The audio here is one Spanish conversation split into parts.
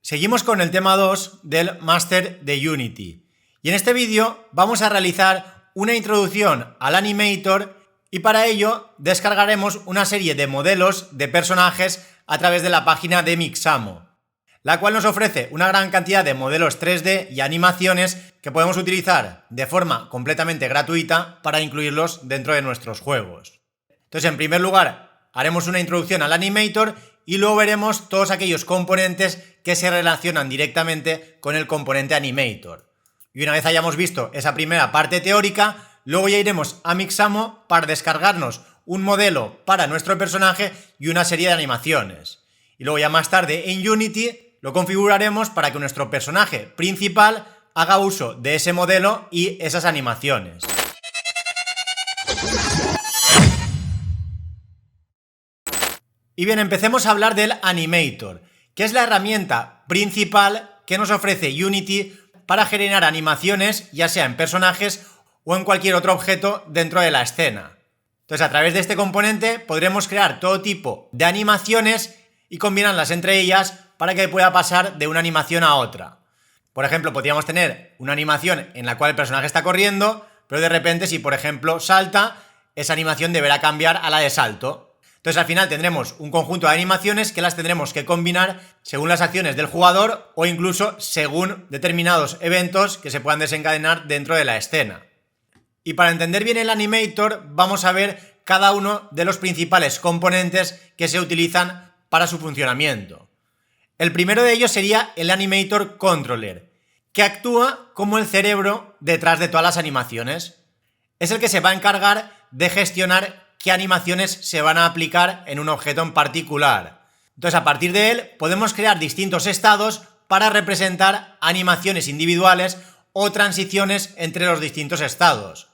Seguimos con el tema 2 del máster de Unity y en este vídeo vamos a realizar una introducción al Animator y para ello descargaremos una serie de modelos de personajes a través de la página de Mixamo, la cual nos ofrece una gran cantidad de modelos 3D y animaciones que podemos utilizar de forma completamente gratuita para incluirlos dentro de nuestros juegos. Entonces, en primer lugar, haremos una introducción al Animator y luego veremos todos aquellos componentes que se relacionan directamente con el componente Animator. Y una vez hayamos visto esa primera parte teórica, luego ya iremos a Mixamo para descargarnos un modelo para nuestro personaje y una serie de animaciones. Y luego ya más tarde en Unity lo configuraremos para que nuestro personaje principal haga uso de ese modelo y esas animaciones. Y bien, empecemos a hablar del Animator, que es la herramienta principal que nos ofrece Unity para generar animaciones, ya sea en personajes o en cualquier otro objeto dentro de la escena. Entonces, a través de este componente podremos crear todo tipo de animaciones y combinarlas entre ellas para que pueda pasar de una animación a otra. Por ejemplo, podríamos tener una animación en la cual el personaje está corriendo, pero de repente, si por ejemplo salta, esa animación deberá cambiar a la de salto. Entonces al final tendremos un conjunto de animaciones que las tendremos que combinar según las acciones del jugador o incluso según determinados eventos que se puedan desencadenar dentro de la escena. Y para entender bien el Animator vamos a ver cada uno de los principales componentes que se utilizan para su funcionamiento. El primero de ellos sería el Animator Controller, que actúa como el cerebro detrás de todas las animaciones. Es el que se va a encargar de gestionar qué animaciones se van a aplicar en un objeto en particular. Entonces, a partir de él podemos crear distintos estados para representar animaciones individuales o transiciones entre los distintos estados.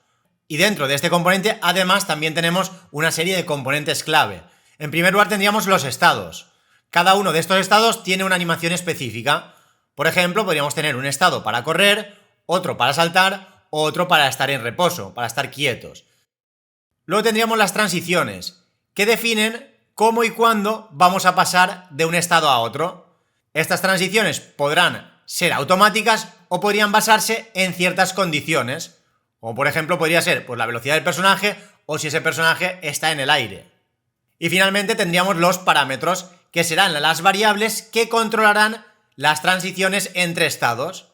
Y dentro de este componente, además, también tenemos una serie de componentes clave. En primer lugar, tendríamos los estados. Cada uno de estos estados tiene una animación específica. Por ejemplo, podríamos tener un estado para correr, otro para saltar, o otro para estar en reposo, para estar quietos. Luego tendríamos las transiciones, que definen cómo y cuándo vamos a pasar de un estado a otro. Estas transiciones podrán ser automáticas o podrían basarse en ciertas condiciones, como por ejemplo podría ser la velocidad del personaje o si ese personaje está en el aire. Y finalmente tendríamos los parámetros, que serán las variables que controlarán las transiciones entre estados.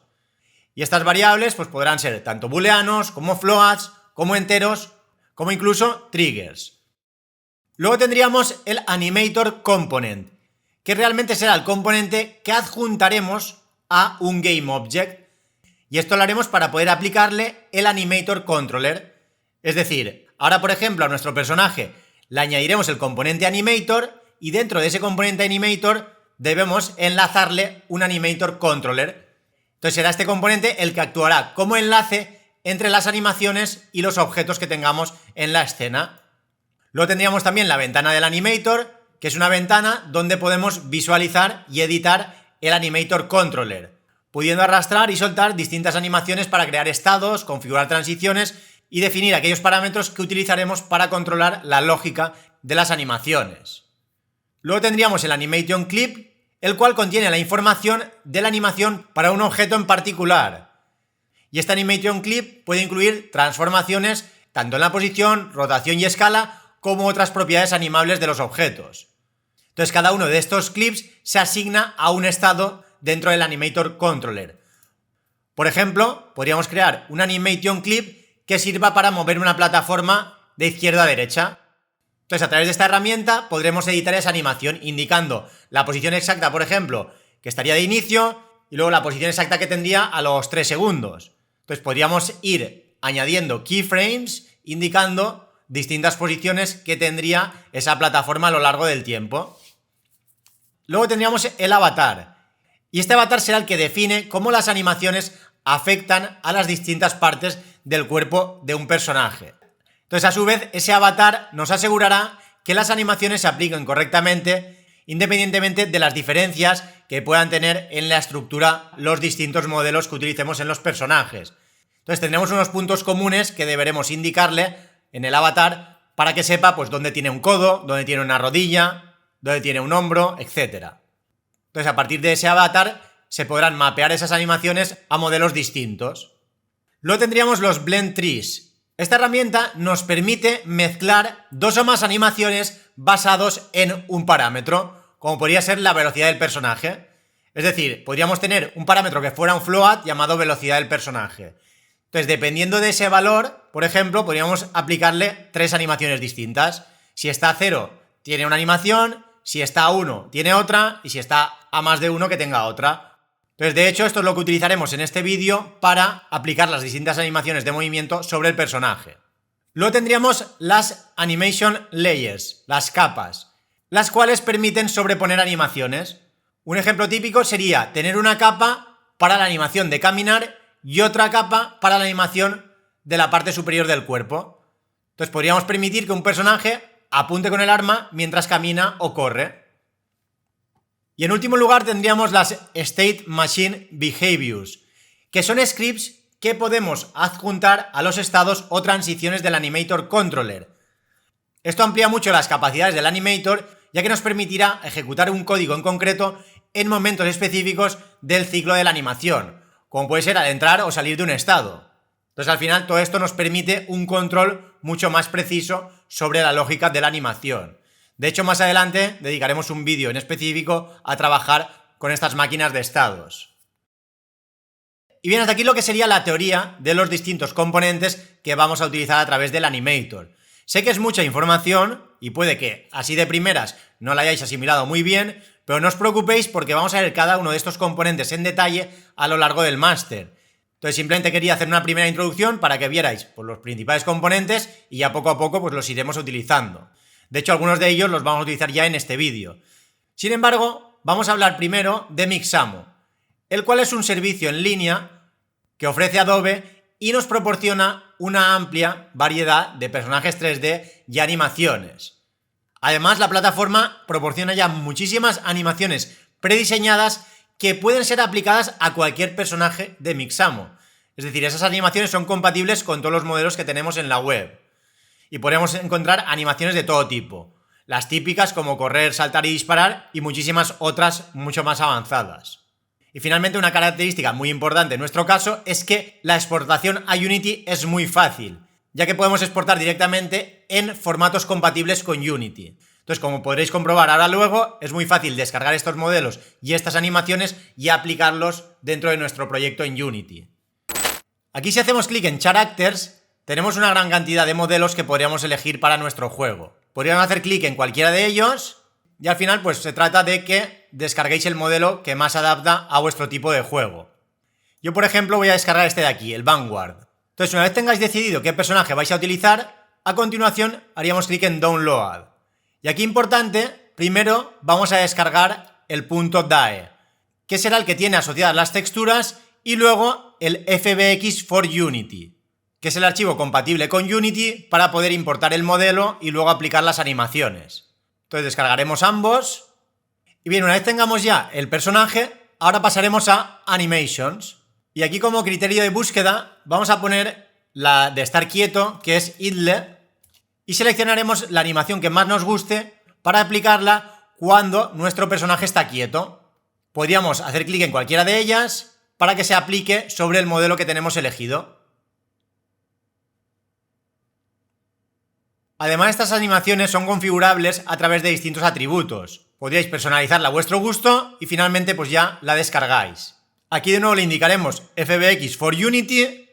Y estas variables podrán ser tanto booleanos como floats, como enteros, como incluso triggers. Luego tendríamos el Animator Component, que realmente será el componente que adjuntaremos a un GameObject, y esto lo haremos para poder aplicarle el Animator Controller. Es decir, ahora por ejemplo a nuestro personaje le añadiremos el componente Animator y dentro de ese componente Animator debemos enlazarle un Animator Controller. Entonces será este componente el que actuará como enlace entre las animaciones y los objetos que tengamos en la escena. Luego tendríamos también la ventana del Animator, que es una ventana donde podemos visualizar y editar el Animator Controller, pudiendo arrastrar y soltar distintas animaciones para crear estados, configurar transiciones y definir aquellos parámetros que utilizaremos para controlar la lógica de las animaciones. Luego tendríamos el Animation Clip, el cual contiene la información de la animación para un objeto en particular. Y este Animation Clip puede incluir transformaciones tanto en la posición, rotación y escala, como otras propiedades animables de los objetos. Entonces cada uno de estos clips se asigna a un estado dentro del Animator Controller. Por ejemplo, podríamos crear un Animation Clip que sirva para mover una plataforma de izquierda a derecha. Entonces a través de esta herramienta podremos editar esa animación indicando la posición exacta, por ejemplo, que estaría de inicio y luego la posición exacta que tendría a los 3 segundos. Entonces podríamos ir añadiendo keyframes indicando distintas posiciones que tendría esa plataforma a lo largo del tiempo. Luego tendríamos el avatar. Y este avatar será el que define cómo las animaciones afectan a las distintas partes del cuerpo de un personaje. Entonces, a su vez, ese avatar nos asegurará que las animaciones se apliquen correctamente, independientemente de las diferencias que puedan tener en la estructura los distintos modelos que utilicemos en los personajes. Entonces tendremos unos puntos comunes que deberemos indicarle en el avatar para que sepa dónde tiene un codo, dónde tiene una rodilla, dónde tiene un hombro, etc. Entonces a partir de ese avatar se podrán mapear esas animaciones a modelos distintos. Luego tendríamos los Blend Trees. Esta herramienta nos permite mezclar dos o más animaciones basados en un parámetro, como podría ser la velocidad del personaje. Es decir, podríamos tener un parámetro que fuera un float llamado velocidad del personaje. Entonces, dependiendo de ese valor, por ejemplo, podríamos aplicarle 3 animaciones distintas. Si está a 0, tiene una animación, si está a 1, tiene otra, y si está a más de 1, que tenga otra. Entonces, de hecho, esto es lo que utilizaremos en este vídeo para aplicar las distintas animaciones de movimiento sobre el personaje. Luego tendríamos las Animation Layers, las capas, las cuales permiten sobreponer animaciones. Un ejemplo típico sería tener una capa para la animación de caminar y otra capa para la animación de la parte superior del cuerpo. Entonces podríamos permitir que un personaje apunte con el arma mientras camina o corre. Y en último lugar tendríamos las State Machine Behaviors, que son scripts que podemos adjuntar a los estados o transiciones del Animator Controller. Esto amplía mucho las capacidades del Animator, ya que nos permitirá ejecutar un código en concreto en momentos específicos del ciclo de la animación, como puede ser al entrar o salir de un estado. Entonces al final todo esto nos permite un control mucho más preciso sobre la lógica de la animación. De hecho, más adelante dedicaremos un vídeo en específico a trabajar con estas máquinas de estados. Y bien, hasta aquí lo que sería la teoría de los distintos componentes que vamos a utilizar a través del Animator. Sé que es mucha información y puede que así de primeras no la hayáis asimilado muy bien, pero no os preocupéis porque vamos a ver cada uno de estos componentes en detalle a lo largo del máster. Entonces simplemente quería hacer una primera introducción para que vierais pues, los principales componentes y ya poco a poco pues, los iremos utilizando. De hecho, algunos de ellos los vamos a utilizar ya en este vídeo. Sin embargo, vamos a hablar primero de Mixamo, el cual es un servicio en línea que ofrece Adobe y nos proporciona una amplia variedad de personajes 3D y animaciones. Además, la plataforma proporciona ya muchísimas animaciones prediseñadas que pueden ser aplicadas a cualquier personaje de Mixamo. Es decir, esas animaciones son compatibles con todos los modelos que tenemos en la web. Y podemos encontrar animaciones de todo tipo. Las típicas como correr, saltar y disparar y muchísimas otras mucho más avanzadas. Y finalmente una característica muy importante en nuestro caso es que la exportación a Unity es muy fácil, ya que podemos exportar directamente en formatos compatibles con Unity. Entonces, como podréis comprobar ahora luego, es muy fácil descargar estos modelos y estas animaciones y aplicarlos dentro de nuestro proyecto en Unity. Aquí si hacemos clic en Characters, tenemos una gran cantidad de modelos que podríamos elegir para nuestro juego. Podríamos hacer clic en cualquiera de ellos y al final pues se trata de que descarguéis el modelo que más adapta a vuestro tipo de juego. Yo por ejemplo voy a descargar este de aquí, el Vanguard. Entonces una vez tengáis decidido qué personaje vais a utilizar, a continuación haríamos clic en Download. Y aquí importante, primero vamos a descargar el .DAE, que será el que tiene asociadas las texturas, y luego el FBX for Unity, que es el archivo compatible con Unity para poder importar el modelo y luego aplicar las animaciones. Entonces descargaremos ambos. Y bien, una vez tengamos ya el personaje, ahora pasaremos a Animations. Y aquí como criterio de búsqueda vamos a poner la de estar quieto, que es idle, y seleccionaremos la animación que más nos guste para aplicarla cuando nuestro personaje está quieto. Podríamos hacer clic en cualquiera de ellas para que se aplique sobre el modelo que tenemos elegido. Además, estas animaciones son configurables a través de distintos atributos. Podríais personalizarla a vuestro gusto y finalmente pues ya la descargáis. Aquí de nuevo le indicaremos FBX for Unity,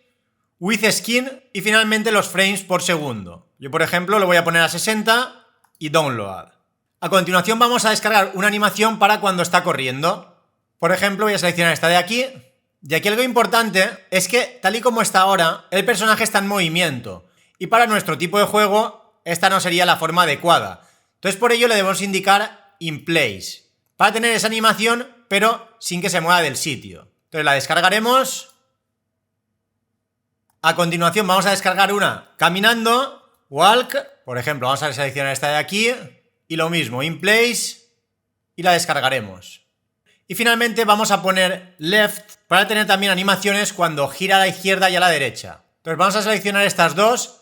With Skin y finalmente los frames por segundo. Yo por ejemplo lo voy a poner a 60 y Download. A continuación vamos a descargar una animación para cuando está corriendo. Por ejemplo voy a seleccionar esta de aquí. Y aquí algo importante es que tal y como está ahora, el personaje está en movimiento. Y para nuestro tipo de juego, esta no sería la forma adecuada. Entonces por ello le debemos indicar In Place, para tener esa animación, pero sin que se mueva del sitio. Entonces la descargaremos. A continuación vamos a descargar una caminando, Walk. Por ejemplo, vamos a seleccionar esta de aquí. Y lo mismo, In Place. Y la descargaremos. Y finalmente vamos a poner Left para tener también animaciones cuando gira a la izquierda y a la derecha. Entonces vamos a seleccionar estas dos.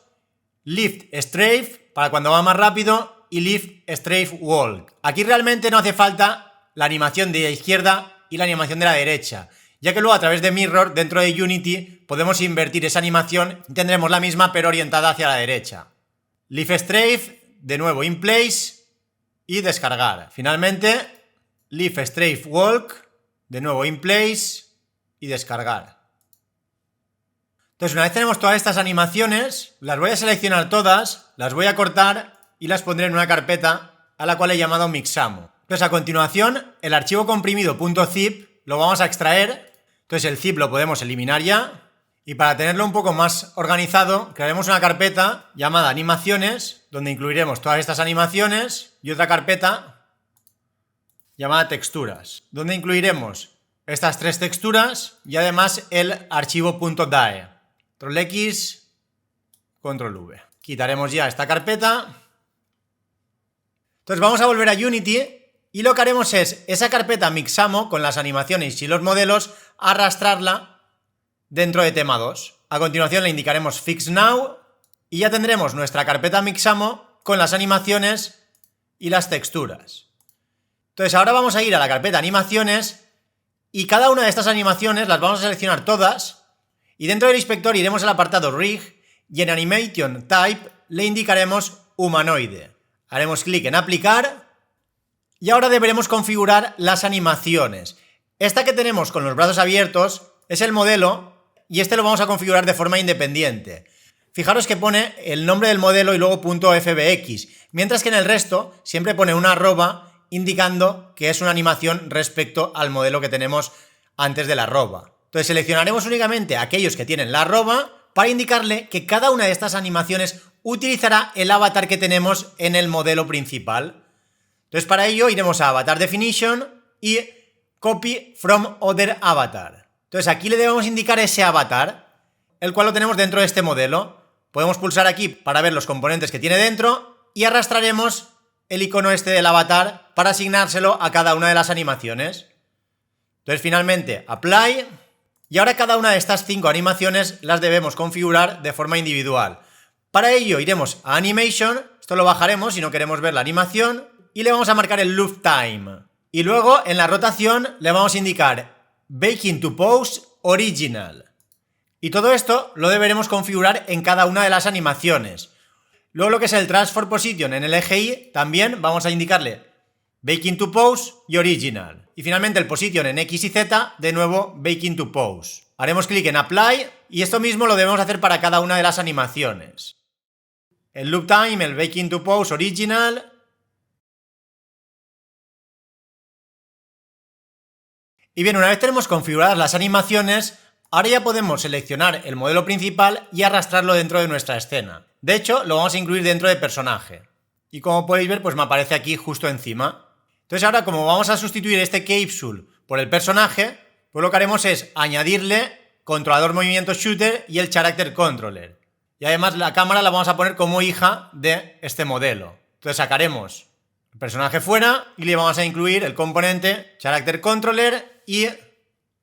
Lift Strafe para cuando va más rápido y Lift Strafe Walk. Aquí realmente no hace falta la animación de izquierda y la animación de la derecha, ya que luego a través de Mirror dentro de Unity podemos invertir esa animación y tendremos la misma pero orientada hacia la derecha. Leaf Strafe, de nuevo In Place y descargar. Finalmente, Leaf Strafe Walk, de nuevo In Place y descargar. Entonces, una vez tenemos todas estas animaciones, las voy a seleccionar todas, las voy a cortar y las pondré en una carpeta a la cual he llamado Mixamo. Entonces, a continuación, el archivo comprimido .zip lo vamos a extraer. Entonces, el zip lo podemos eliminar ya. Y para tenerlo un poco más organizado, crearemos una carpeta llamada Animaciones, donde incluiremos todas estas animaciones, y otra carpeta llamada Texturas, donde incluiremos estas tres texturas y además el archivo .dae. Control X, Control V. Quitaremos ya esta carpeta. Entonces vamos a volver a Unity y lo que haremos es esa carpeta Mixamo con las animaciones y los modelos, arrastrarla dentro de tema 2. A continuación le indicaremos Fix Now y ya tendremos nuestra carpeta Mixamo con las animaciones y las texturas. Entonces ahora vamos a ir a la carpeta Animaciones y cada una de estas animaciones las vamos a seleccionar todas y dentro del inspector iremos al apartado Rig y en Animation Type le indicaremos Humanoide. Haremos clic en Aplicar y ahora deberemos configurar las animaciones. Esta que tenemos con los brazos abiertos es el modelo y este lo vamos a configurar de forma independiente. Fijaros que pone el nombre del modelo y luego .fbx, mientras que en el resto siempre pone una arroba indicando que es una animación respecto al modelo que tenemos antes de la arroba. Entonces seleccionaremos únicamente aquellos que tienen la arroba para indicarle que cada una de estas animaciones utilizará el avatar que tenemos en el modelo principal. Entonces para ello iremos a Avatar Definition y Copy from Other Avatar. Entonces aquí le debemos indicar ese avatar, el cual lo tenemos dentro de este modelo. Podemos pulsar aquí para ver los componentes que tiene dentro y arrastraremos el icono este del avatar para asignárselo a cada una de las animaciones. Entonces finalmente Apply y ahora cada una de estas 5 animaciones las debemos configurar de forma individual. Para ello iremos a Animation, esto lo bajaremos si no queremos ver la animación y le vamos a marcar el Loop Time. Y luego en la rotación le vamos a indicar Baking to Pose Original. Y todo esto lo deberemos configurar en cada una de las animaciones. Luego lo que es el Transform Position en el eje Y también vamos a indicarle Baking to Pose y Original. Y finalmente el Position en X y Z, de nuevo Baking to Pose. Haremos clic en Apply y esto mismo lo debemos hacer para cada una de las animaciones. El Loop Time, el Baking to Pose Original. Y bien, una vez tenemos configuradas las animaciones, ahora ya podemos seleccionar el modelo principal y arrastrarlo dentro de nuestra escena. De hecho, lo vamos a incluir dentro de personaje. Y como podéis ver, pues me aparece aquí justo encima. Entonces ahora, como vamos a sustituir este capsule por el personaje, pues lo que haremos es añadirle controlador movimiento shooter y el character controller. Y además la cámara la vamos a poner como hija de este modelo. Entonces sacaremos el personaje fuera y le vamos a incluir el componente character controller y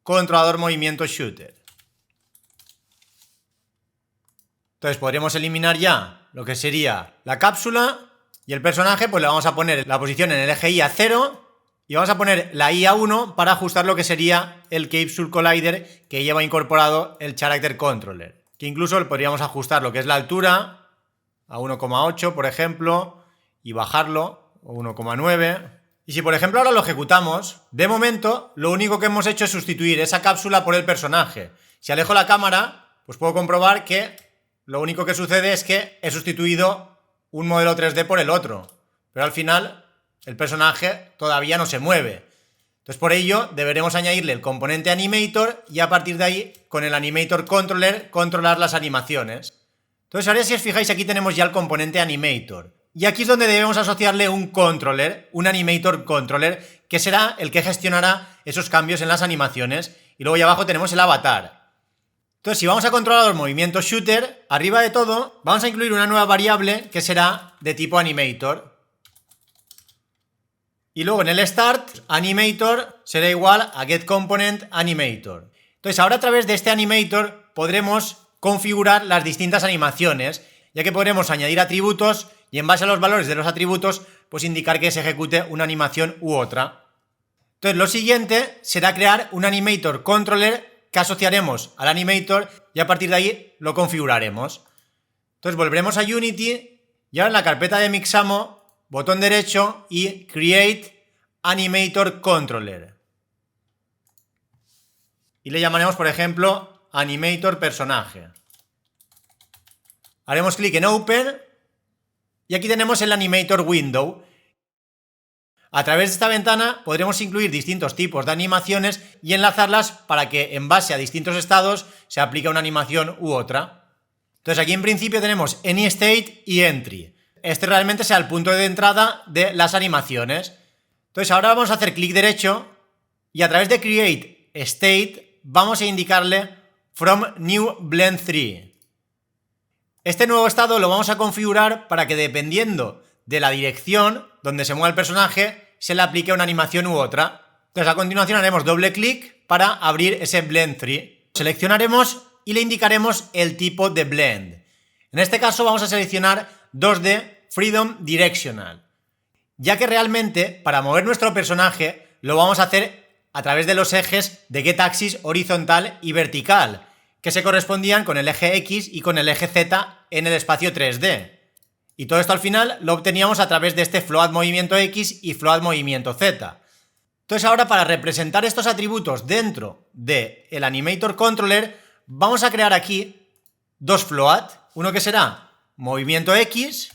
controlador movimiento shooter. Entonces podríamos eliminar ya lo que sería la cápsula y el personaje, pues le vamos a poner la posición en el eje Y a 0 y vamos a poner la Y a 1 para ajustar lo que sería el Capsule Collider que lleva incorporado el character controller, que incluso le podríamos ajustar lo que es la altura a 1,8 por ejemplo y bajarlo a 1,9. Y si por ejemplo ahora lo ejecutamos, de momento lo único que hemos hecho es sustituir esa cápsula por el personaje. Si alejo la cámara, pues puedo comprobar que lo único que sucede es que he sustituido un modelo 3D por el otro, pero al final el personaje todavía no se mueve. Entonces por ello deberemos añadirle el componente Animator y a partir de ahí con el Animator Controller controlar las animaciones. Entonces ahora si os fijáis aquí tenemos ya el componente Animator. Y aquí es donde debemos asociarle un controller, un Animator Controller, que será el que gestionará esos cambios en las animaciones. Y luego ya abajo tenemos el avatar. Entonces, si vamos a controlar el movimiento shooter, arriba de todo, vamos a incluir una nueva variable que será de tipo Animator. Y luego en el Start, Animator será igual a getComponentAnimator. Entonces, ahora a través de este Animator podremos configurar las distintas animaciones, ya que podremos añadir atributos y en base a los valores de los atributos, pues indicar que se ejecute una animación u otra. Entonces lo siguiente será crear un animator controller que asociaremos al animator y a partir de ahí lo configuraremos. Entonces volveremos a Unity y ahora en la carpeta de Mixamo, botón derecho y Create Animator Controller. Y le llamaremos, por ejemplo, Animator Personaje. Haremos clic en Open y aquí tenemos el Animator Window. A través de esta ventana podremos incluir distintos tipos de animaciones y enlazarlas para que en base a distintos estados se aplique una animación u otra. Entonces aquí en principio tenemos AnyState y Entry. Este realmente será el punto de entrada de las animaciones. Entonces ahora vamos a hacer clic derecho y a través de Create State vamos a indicarle From New Blend 3. Este nuevo estado lo vamos a configurar para que dependiendo de la dirección donde se mueva el personaje se le aplique una animación u otra. Entonces a continuación haremos doble clic para abrir ese Blend 3. Seleccionaremos y le indicaremos el tipo de blend. En este caso vamos a seleccionar 2D Freedom Directional, ya que realmente para mover nuestro personaje lo vamos a hacer a través de los ejes de GetAxis horizontal y vertical, que se correspondían con el eje X y con el eje Z en el espacio 3D. Y todo esto al final lo obteníamos a través de este float movimiento X y float movimiento Z. Entonces ahora para representar estos atributos dentro del Animator Controller vamos a crear aquí dos float, uno que será movimiento X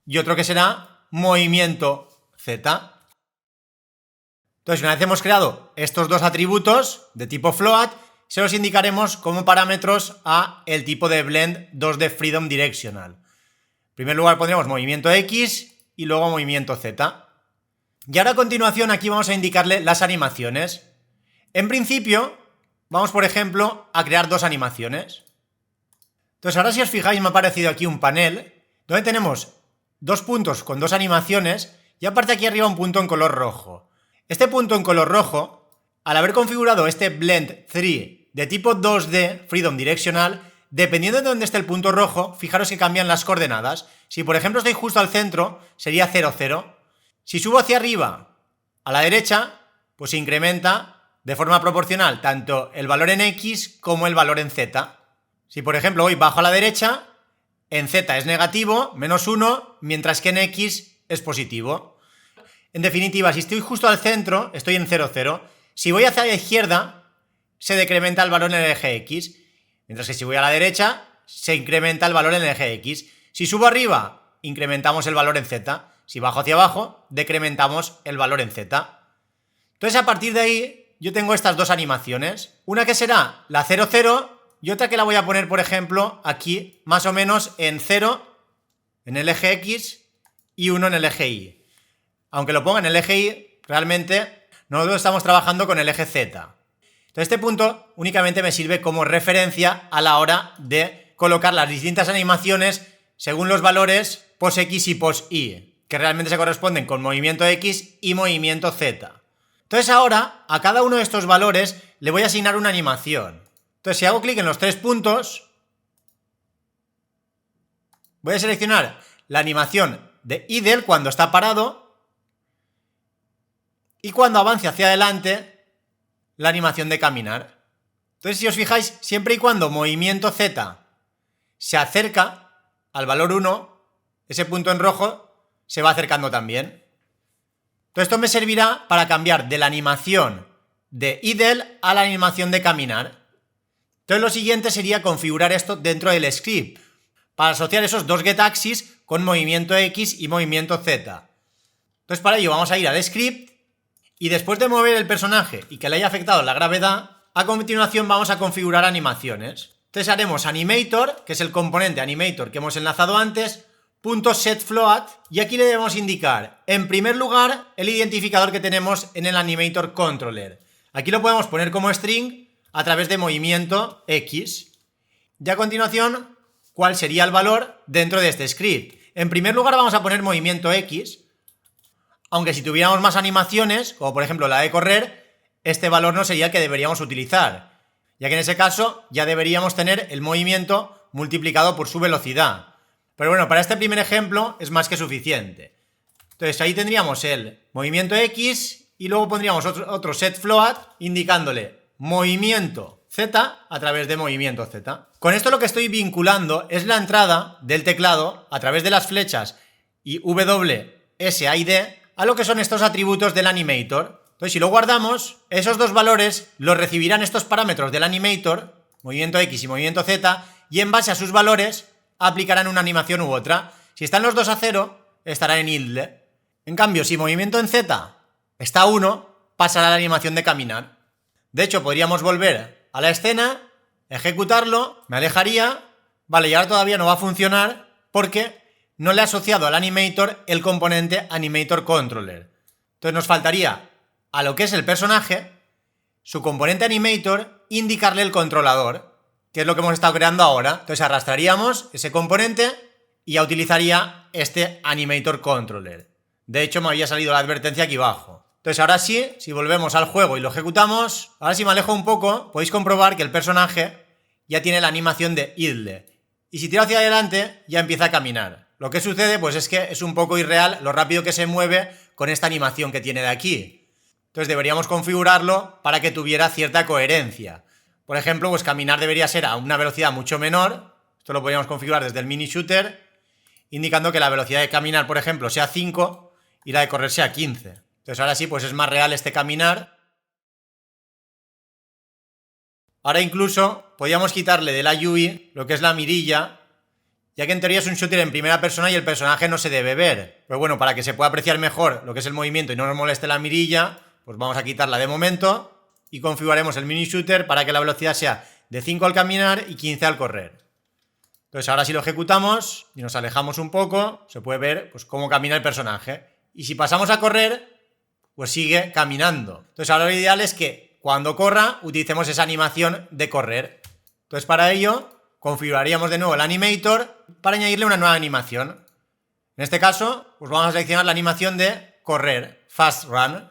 y otro que será movimiento Z. Entonces una vez hemos creado estos dos atributos de tipo float, se los indicaremos como parámetros a el tipo de blend 2D Freedom Directional. En primer lugar pondremos movimiento X y luego movimiento Z. Y ahora a continuación aquí vamos a indicarle las animaciones. En principio vamos por ejemplo a crear dos animaciones. Entonces ahora si os fijáis me ha aparecido aquí un panel donde tenemos dos puntos con dos animaciones y aparte aquí arriba un punto en color rojo. Este punto en color rojo, al haber configurado este Blend 3 de tipo 2D Freedom Directional, dependiendo de dónde esté el punto rojo, fijaros que cambian las coordenadas. Si por ejemplo estoy justo al centro, sería 0, 0. Si subo hacia arriba, a la derecha, pues se incrementa de forma proporcional tanto el valor en X como el valor en Z. Si por ejemplo voy bajo a la derecha, en Z es negativo, -1, mientras que en X es positivo. En definitiva, si estoy justo al centro, estoy en 0, 0. Si voy hacia la izquierda, se decrementa el valor en el eje X, mientras que si voy a la derecha, se incrementa el valor en el eje X. Si subo arriba, incrementamos el valor en Z. Si bajo hacia abajo, decrementamos el valor en Z. Entonces, a partir de ahí, yo tengo estas dos animaciones. Una que será la 0, 0 y otra que la voy a poner, por ejemplo, aquí, más o menos en 0, en el eje X, y 1 en el eje Y. Aunque lo ponga en el eje Y, realmente nosotros estamos trabajando con el eje Z. Entonces este punto únicamente me sirve como referencia a la hora de colocar las distintas animaciones según los valores pos-X y pos-Y, que realmente se corresponden con movimiento X y movimiento Z. Entonces ahora a cada uno de estos valores le voy a asignar una animación. Entonces si hago clic en los tres puntos, voy a seleccionar la animación de idle cuando está parado y cuando avance hacia adelante la animación de caminar. Entonces si os fijáis, siempre y cuando movimiento Z se acerca al valor 1, ese punto en rojo se va acercando también. Entonces esto me servirá para cambiar de la animación de idle a la animación de caminar. Entonces lo siguiente sería configurar esto dentro del script para asociar esos dos getAxis con movimiento X y movimiento Z. Entonces para ello vamos a ir al script y después de mover el personaje y que le haya afectado la gravedad, a continuación vamos a configurar animaciones. Entonces haremos animator, que es el componente animator que hemos enlazado antes, .setFloat, y aquí le debemos indicar, en primer lugar, el identificador que tenemos en el Animator Controller. Aquí lo podemos poner como string a través de movimiento X. Y a continuación, cuál sería el valor dentro de este script. En primer lugar vamos a poner movimiento X, aunque si tuviéramos más animaciones, como por ejemplo la de correr, este valor no sería el que deberíamos utilizar, ya que en ese caso ya deberíamos tener el movimiento multiplicado por su velocidad. Pero bueno, para este primer ejemplo es más que suficiente. Entonces ahí tendríamos el movimiento X y luego pondríamos otro set float indicándole movimiento Z a través de movimiento Z. Con esto lo que estoy vinculando es la entrada del teclado a través de las flechas y W, S, A y D a lo que son estos atributos del animator. Entonces, si lo guardamos, esos dos valores los recibirán estos parámetros del animator, movimiento X y movimiento Z, y en base a sus valores aplicarán una animación u otra. Si están los dos a 0, estará en idle. En cambio, si movimiento en Z está a 1, pasará la animación de caminar. De hecho, podríamos volver a la escena, ejecutarlo, me alejaría, vale, y ahora todavía no va a funcionar porque no le he asociado al animator el componente animator controller. Entonces nos faltaría a lo que es el personaje, su componente animator, indicarle el controlador, que es lo que hemos estado creando ahora. Entonces arrastraríamos ese componente y ya utilizaría este animator controller. De hecho, me había salido la advertencia aquí abajo. Entonces ahora sí, si volvemos al juego y lo ejecutamos, ahora si me alejo un poco, podéis comprobar que el personaje ya tiene la animación de idle. Y si tiro hacia adelante, ya empieza a caminar. Lo que sucede, pues es que es un poco irreal lo rápido que se mueve con esta animación que tiene de aquí. Entonces deberíamos configurarlo para que tuviera cierta coherencia. Por ejemplo, pues caminar debería ser a una velocidad mucho menor. Esto lo podríamos configurar desde el mini shooter, indicando que la velocidad de caminar, por ejemplo, sea 5 y la de correr sea 15. Entonces ahora sí, pues es más real este caminar. Ahora incluso podríamos quitarle de la UI lo que es la mirilla, ya que en teoría es un shooter en primera persona y el personaje no se debe ver. Pero bueno, para que se pueda apreciar mejor lo que es el movimiento y no nos moleste la mirilla, pues vamos a quitarla de momento y configuraremos el mini shooter para que la velocidad sea de 5 al caminar y 15 al correr. Entonces ahora si lo ejecutamos y nos alejamos un poco, se puede ver pues cómo camina el personaje. Y si pasamos a correr, pues sigue caminando. Entonces ahora lo ideal es que cuando corra utilicemos esa animación de correr. Entonces para ello configuraríamos de nuevo el animator para añadirle una nueva animación. En este caso, pues vamos a seleccionar la animación de correr, fast run.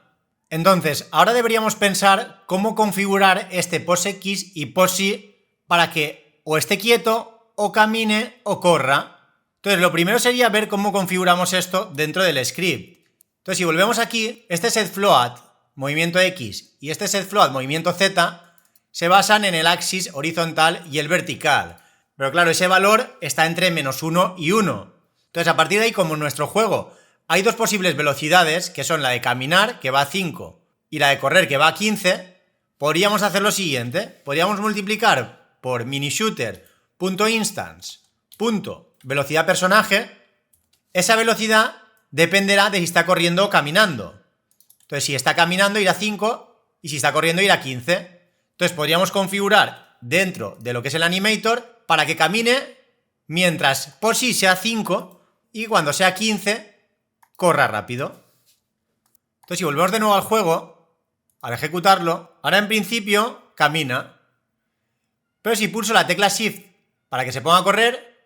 Entonces, ahora deberíamos pensar cómo configurar este pose X y pose Y para que o esté quieto, o camine, o corra. Entonces, lo primero sería ver cómo configuramos esto dentro del script. Entonces, si volvemos aquí, este set float, movimiento X, y este set float, movimiento Z, se basan en el axis horizontal y el vertical. Pero claro, ese valor está entre -1 y 1. Entonces, a partir de ahí, como en nuestro juego hay dos posibles velocidades, que son la de caminar, que va a 5, y la de correr, que va a 15, podríamos hacer lo siguiente. Podríamos multiplicar por minishooter.instance.velocidad personaje. Esa velocidad dependerá de si está corriendo o caminando. Entonces, si está caminando, irá a 5, y si está corriendo, irá a 15. Entonces, podríamos configurar dentro de lo que es el animator para que camine mientras pose sea 5 y cuando sea 15 corra rápido. Entonces, si volvemos de nuevo al juego, al ejecutarlo, ahora en principio camina. Pero si pulso la tecla Shift para que se ponga a correr,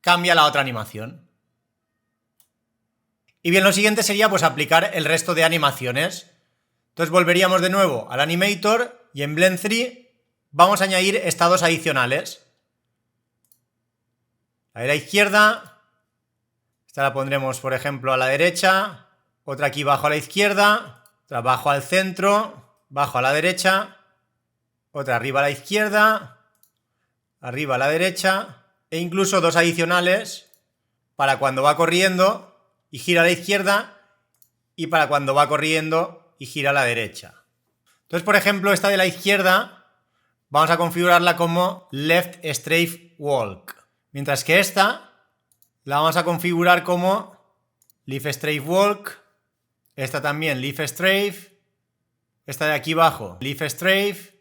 cambia la otra animación. Y bien, lo siguiente sería pues aplicar el resto de animaciones. Entonces volveríamos de nuevo al animator y en Blend 3 vamos a añadir estados adicionales. La de la izquierda, esta la pondremos por ejemplo a la derecha, otra aquí bajo a la izquierda, otra bajo al centro, bajo a la derecha, otra arriba a la izquierda, arriba a la derecha, e incluso dos adicionales para cuando va corriendo y gira a la izquierda y para cuando va corriendo y gira a la derecha. Entonces, por ejemplo, esta de la izquierda vamos a configurarla como left strafe walk, mientras que esta la vamos a configurar como left strafe walk, esta también left strafe, esta de aquí abajo left strafe,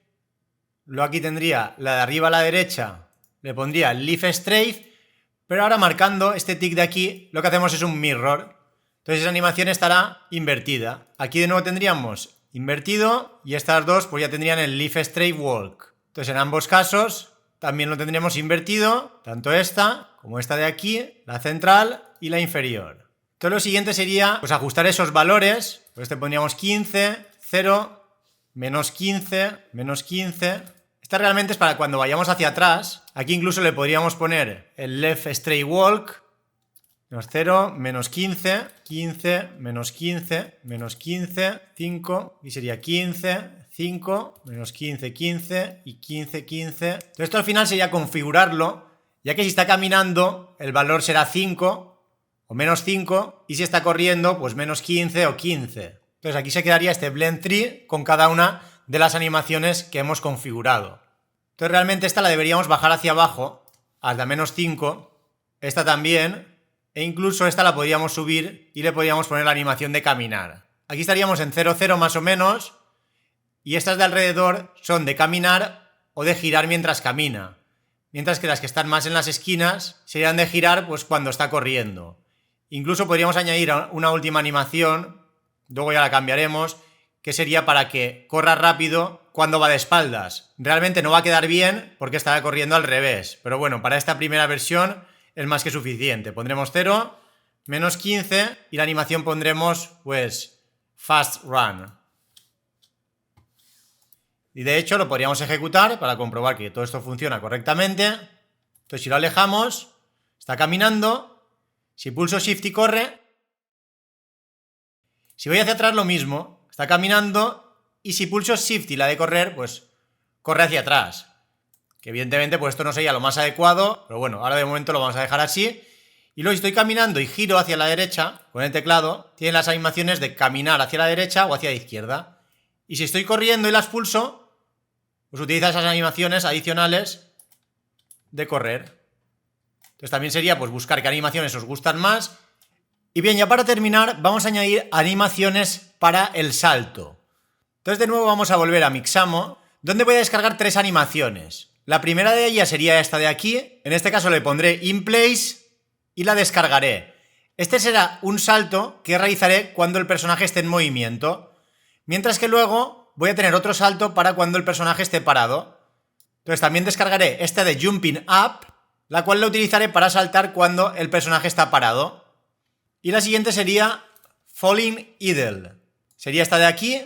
luego aquí tendría la de arriba a la derecha, le pondría left strafe, pero ahora marcando este tick de aquí lo que hacemos es un mirror. Entonces esa animación estará invertida. Aquí de nuevo tendríamos invertido y estas dos pues ya tendrían el left strafe walk. Entonces en ambos casos también lo tendríamos invertido, tanto esta como esta de aquí, la central y la inferior. Entonces lo siguiente sería pues ajustar esos valores. Pues este pondríamos 15, 0, menos 15, menos 15. Esta realmente es para cuando vayamos hacia atrás. Aquí incluso le podríamos poner el left straight walk Menos 0, menos 15, 15, menos 15, menos 15, 5, y sería 15, 5, menos 15, 15 y 15, 15. Entonces esto al final sería configurarlo, ya que si está caminando el valor será 5 o menos 5 y si está corriendo pues menos 15 o 15. Entonces aquí se quedaría este blend tree con cada una de las animaciones que hemos configurado. Entonces realmente esta la deberíamos bajar hacia abajo hasta menos 5, esta también, e incluso esta la podríamos subir y le podríamos poner la animación de caminar. Aquí estaríamos en 0, 0 más o menos, y estas de alrededor son de caminar o de girar mientras camina, mientras que las que están más en las esquinas serían de girar pues cuando está corriendo. Incluso podríamos añadir una última animación, luego ya la cambiaremos, que sería para que corra rápido cuando va de espaldas. Realmente no va a quedar bien porque estará corriendo al revés, pero bueno, para esta primera versión es más que suficiente. Pondremos 0, menos 15 y la animación pondremos pues fast run. Y de hecho lo podríamos ejecutar para comprobar que todo esto funciona correctamente. Entonces si lo alejamos, está caminando, si pulso shift y corre, si voy hacia atrás lo mismo, está caminando y si pulso shift y la de correr, pues corre hacia atrás. Que evidentemente pues esto no sería lo más adecuado, pero bueno, ahora de momento lo vamos a dejar así. Y luego si estoy caminando y giro hacia la derecha con el teclado, tiene las animaciones de caminar hacia la derecha o hacia la izquierda. Y si estoy corriendo y las pulso, pues utiliza esas animaciones adicionales de correr. Entonces también sería pues buscar qué animaciones os gustan más. Y bien, ya para terminar vamos a añadir animaciones para el salto. Entonces de nuevo vamos a volver a Mixamo, donde voy a descargar 3 animaciones. La primera de ellas sería esta de aquí, en este caso le pondré in place y la descargaré. Este será un salto que realizaré cuando el personaje esté en movimiento, mientras que luego voy a tener otro salto para cuando el personaje esté parado. Entonces también descargaré esta de jumping up, la cual la utilizaré para saltar cuando el personaje está parado. Y la siguiente sería falling idle. Sería esta de aquí.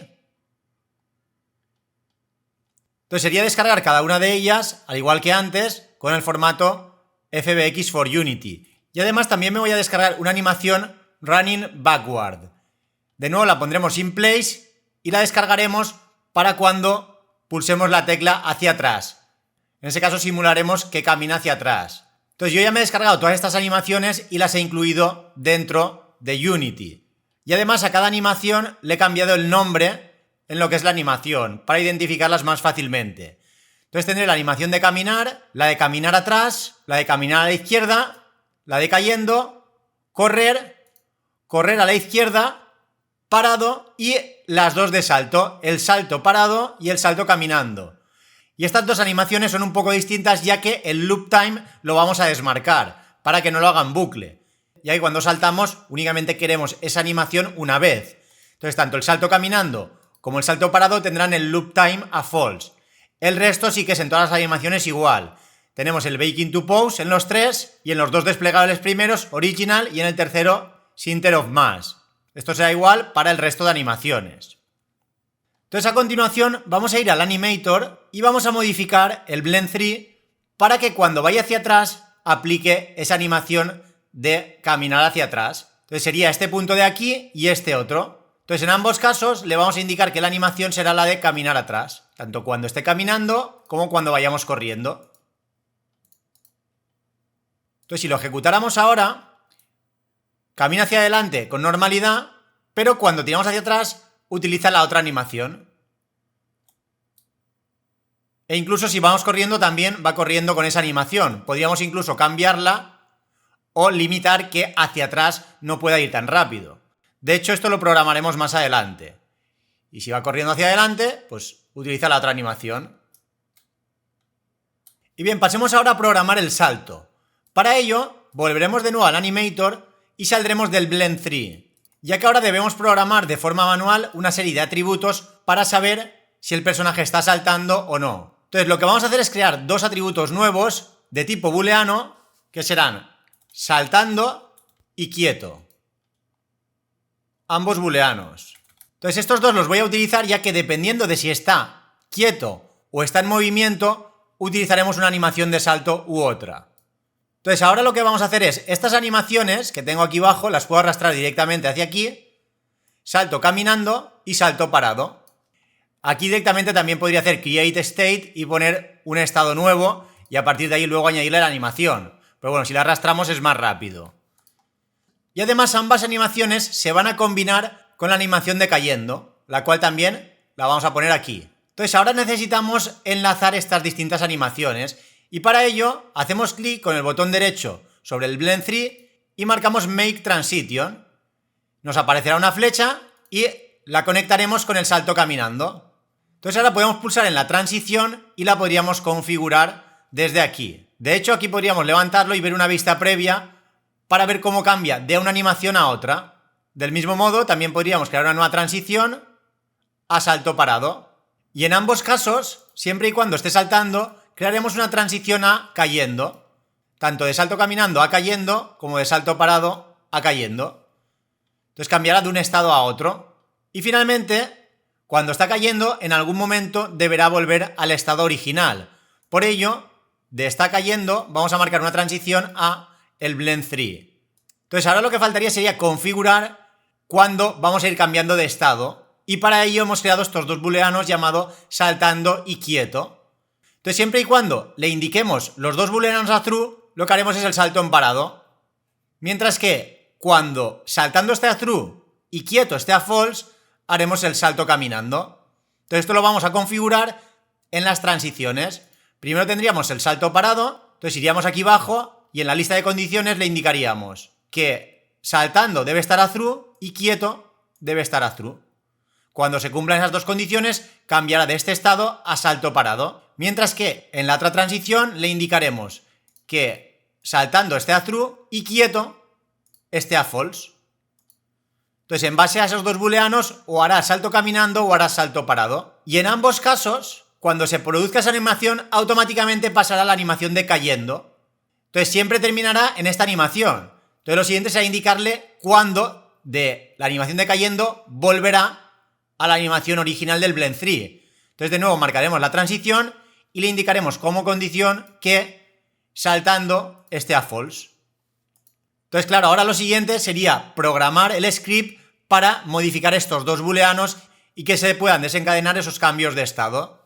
Entonces sería descargar cada una de ellas, al igual que antes, con el formato FBX for Unity. Y además también me voy a descargar una animación running backward. De nuevo la pondremos in place y la descargaremos para cuando pulsemos la tecla hacia atrás. En ese caso simularemos que camina hacia atrás. Entonces yo ya me he descargado todas estas animaciones y las he incluido dentro de Unity. Y además a cada animación le he cambiado el nombre en lo que es la animación, para identificarlas más fácilmente. Entonces tendré la animación de caminar, la de caminar atrás, la de caminar a la izquierda, la de cayendo, correr, correr a la izquierda, parado y las dos de salto, el salto parado y el salto caminando. Y estas dos animaciones son un poco distintas ya que el loop time lo vamos a desmarcar para que no lo haga en bucle. Ya que cuando saltamos únicamente queremos esa animación una vez. Entonces tanto el salto caminando como el salto parado tendrán el loop time a false. El resto sí que es en todas las animaciones igual. Tenemos el baking to pose en los 3 y en los 2 desplegables primeros original y en el tercero center of mass. Esto será igual para el resto de animaciones. Entonces a continuación vamos a ir al animator y vamos a modificar el blend 3 para que cuando vaya hacia atrás aplique esa animación de caminar hacia atrás. Entonces sería este punto de aquí y este otro. Entonces en ambos casos le vamos a indicar que la animación será la de caminar atrás, tanto cuando esté caminando como cuando vayamos corriendo. Entonces si lo ejecutáramos ahora, camina hacia adelante con normalidad, pero cuando tiramos hacia atrás utiliza la otra animación. E incluso si vamos corriendo también va corriendo con esa animación. Podríamos incluso cambiarla o limitar que hacia atrás no pueda ir tan rápido. De hecho, esto lo programaremos más adelante. Y si va corriendo hacia adelante, pues utiliza la otra animación. Y bien, pasemos ahora a programar el salto. Para ello, volveremos de nuevo al Animator y saldremos del Blend 3, ya que ahora debemos programar de forma manual una serie de atributos para saber si el personaje está saltando o no. Entonces, lo que vamos a hacer es crear 2 atributos nuevos de tipo booleano, que serán saltando y quieto. Ambos booleanos. Entonces estos dos los voy a utilizar ya que dependiendo de si está quieto o está en movimiento, utilizaremos una animación de salto u otra. Entonces ahora lo que vamos a hacer es, estas animaciones que tengo aquí abajo, las puedo arrastrar directamente hacia aquí, salto caminando y salto parado. Aquí directamente también podría hacer create state y poner un estado nuevo y a partir de ahí luego añadirle la animación. Pero bueno, si la arrastramos es más rápido. Y además ambas animaciones se van a combinar con la animación de cayendo, la cual también la vamos a poner aquí. Entonces ahora necesitamos enlazar estas distintas animaciones y para ello hacemos clic con el botón derecho sobre el Blend 3 y marcamos Make Transition. Nos aparecerá una flecha y la conectaremos con el salto caminando. Entonces ahora podemos pulsar en la transición y la podríamos configurar desde aquí. De hecho, aquí podríamos levantarlo y ver una vista previa para ver cómo cambia de una animación a otra. Del mismo modo, también podríamos crear una nueva transición a salto parado. Y en ambos casos, siempre y cuando esté saltando, crearemos una transición a cayendo. Tanto de salto caminando a cayendo, como de salto parado a cayendo. Entonces cambiará de un estado a otro. Y finalmente, cuando está cayendo, en algún momento deberá volver al estado original. Por ello, de está cayendo, vamos a marcar una transición a el Blend 3. Entonces ahora lo que faltaría sería configurar cuándo vamos a ir cambiando de estado. Y para ello hemos creado estos dos booleanos llamados saltando y quieto. Entonces siempre y cuando le indiquemos los dos booleanos a true, lo que haremos es el salto en parado. Mientras que cuando saltando esté a true y quieto esté a false, haremos el salto caminando. Entonces esto lo vamos a configurar en las transiciones. Primero tendríamos el salto parado, entonces iríamos aquí abajo y en la lista de condiciones le indicaríamos que saltando debe estar a true y quieto debe estar a true. Cuando se cumplan esas dos condiciones, cambiará de este estado a salto parado. Mientras que en la otra transición le indicaremos que saltando esté a true y quieto esté a false. Entonces, en base a esos dos booleanos, o hará salto caminando o hará salto parado. Y en ambos casos, cuando se produzca esa animación, automáticamente pasará la animación de cayendo. Entonces, siempre terminará en esta animación. Entonces, lo siguiente será indicarle cuándo de la animación de cayendo volverá a la animación original del Blend 3. Entonces, de nuevo, marcaremos la transición y le indicaremos como condición que saltando esté a false. Entonces, claro, ahora lo siguiente sería programar el script para modificar estos dos booleanos y que se puedan desencadenar esos cambios de estado.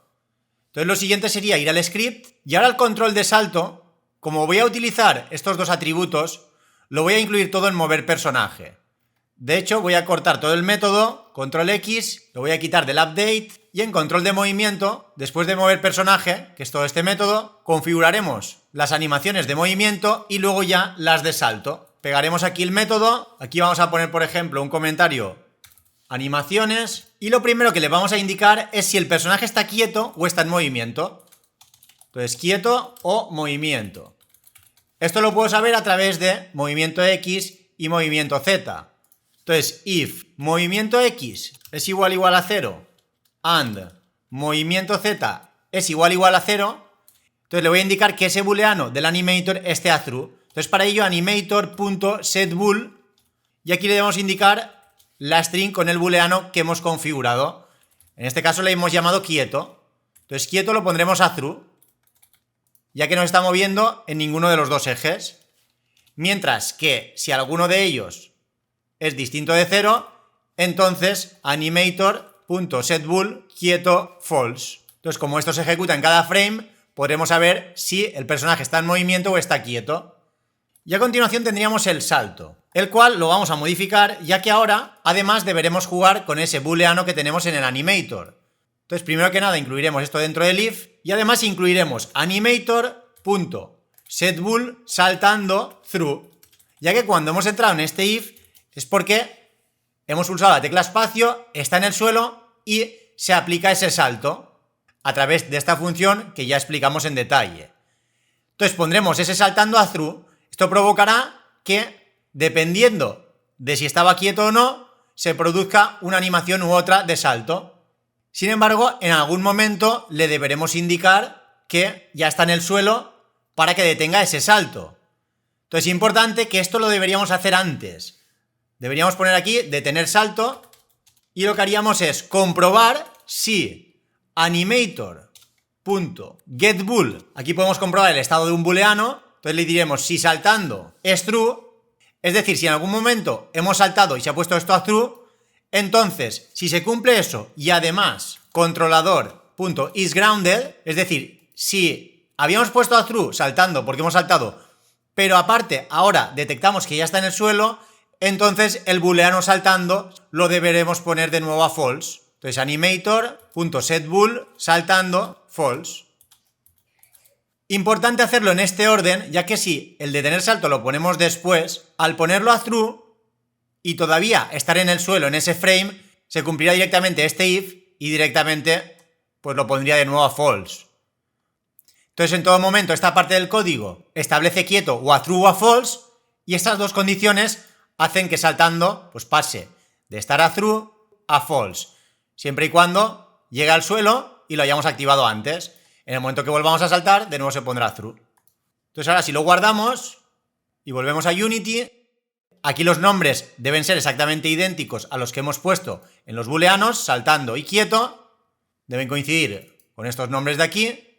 Entonces, lo siguiente sería ir al script y ahora el control de salto, como voy a utilizar estos dos atributos, lo voy a incluir todo en mover personaje. De hecho, voy a cortar todo el método, control X, lo voy a quitar del update y en control de movimiento, después de mover personaje, que es todo este método, configuraremos las animaciones de movimiento y luego ya las de salto. Pegaremos aquí el método, aquí vamos a poner por ejemplo un comentario, animaciones, y lo primero que le vamos a indicar es si el personaje está quieto o está en movimiento. Entonces quieto o movimiento. Esto lo puedo saber a través de movimiento X y movimiento Z. Entonces if movimiento X es igual a 0 and movimiento Z es igual a 0, entonces le voy a indicar que ese booleano del animator esté a true. Entonces para ello animator.setBool y aquí le debemos indicar la string con el booleano que hemos configurado. En este caso le hemos llamado quieto. Entonces quieto lo pondremos a true, ya que no está moviendo en ninguno de los dos ejes. Mientras que si alguno de ellos es distinto de 0, entonces animator.setBool quieto false. Entonces como esto se ejecuta en cada frame, podremos saber si el personaje está en movimiento o está quieto. Y a continuación tendríamos el salto, el cual lo vamos a modificar ya que ahora además deberemos jugar con ese booleano que tenemos en el animator. Entonces primero que nada incluiremos esto dentro del if y además incluiremos animator.setBool saltando through, ya que cuando hemos entrado en este if es porque hemos pulsado la tecla espacio, está en el suelo y se aplica ese salto a través de esta función que ya explicamos en detalle. Entonces pondremos ese saltando a through. Esto provocará que, dependiendo de si estaba quieto o no, se produzca una animación u otra de salto. Sin embargo, en algún momento le deberemos indicar que ya está en el suelo para que detenga ese salto. Entonces es importante que esto lo deberíamos hacer antes. Deberíamos poner aquí detener salto y lo que haríamos es comprobar si animator.getBool, aquí podemos comprobar el estado de un booleano, Entonces le diremos si saltando es true, es decir, si en algún momento hemos saltado y se ha puesto esto a true, entonces si se cumple eso y además controlador.isGrounded, es decir, si habíamos puesto a true saltando porque hemos saltado, pero aparte ahora detectamos que ya está en el suelo, entonces el booleano saltando lo deberemos poner de nuevo a false. Entonces animator.setBool saltando false. Importante hacerlo en este orden, ya que si el detener salto lo ponemos después, al ponerlo a true y todavía estar en el suelo en ese frame, se cumplirá directamente este if y directamente pues lo pondría de nuevo a false. Entonces en todo momento esta parte del código establece quieto o a true o a false y estas dos condiciones hacen que saltando pues pase de estar a true a false, siempre y cuando llegue al suelo y lo hayamos activado antes. En el momento que volvamos a saltar, de nuevo se pondrá true. Entonces ahora si lo guardamos y volvemos a Unity, aquí los nombres deben ser exactamente idénticos a los que hemos puesto en los booleanos, saltando y quieto, deben coincidir con estos nombres de aquí.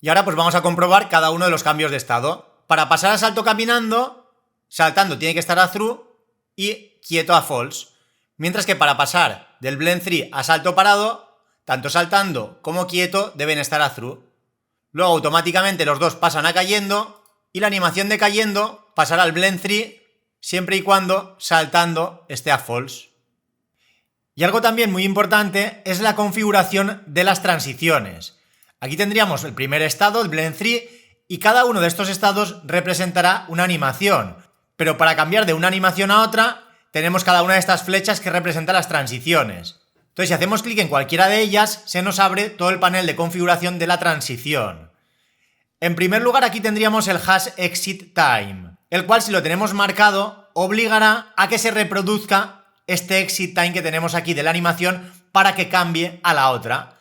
Y ahora pues vamos a comprobar cada uno de los cambios de estado. Para pasar a salto caminando, saltando tiene que estar a true y quieto a false. Mientras que para pasar del blend 3 a salto parado, tanto saltando como quieto deben estar a true. Luego automáticamente los dos pasan a cayendo y la animación de cayendo pasará al blend 3 siempre y cuando saltando esté a false. Y algo también muy importante es la configuración de las transiciones. Aquí tendríamos el primer estado, el blend 3, y cada uno de estos estados representará una animación. Pero para cambiar de una animación a otra, tenemos cada una de estas flechas que representan las transiciones. Entonces, si hacemos clic en cualquiera de ellas, se nos abre todo el panel de configuración de la transición. En primer lugar, aquí tendríamos el hash exit time, el cual, si lo tenemos marcado, obligará a que se reproduzca este exit time que tenemos aquí de la animación para que cambie a la otra.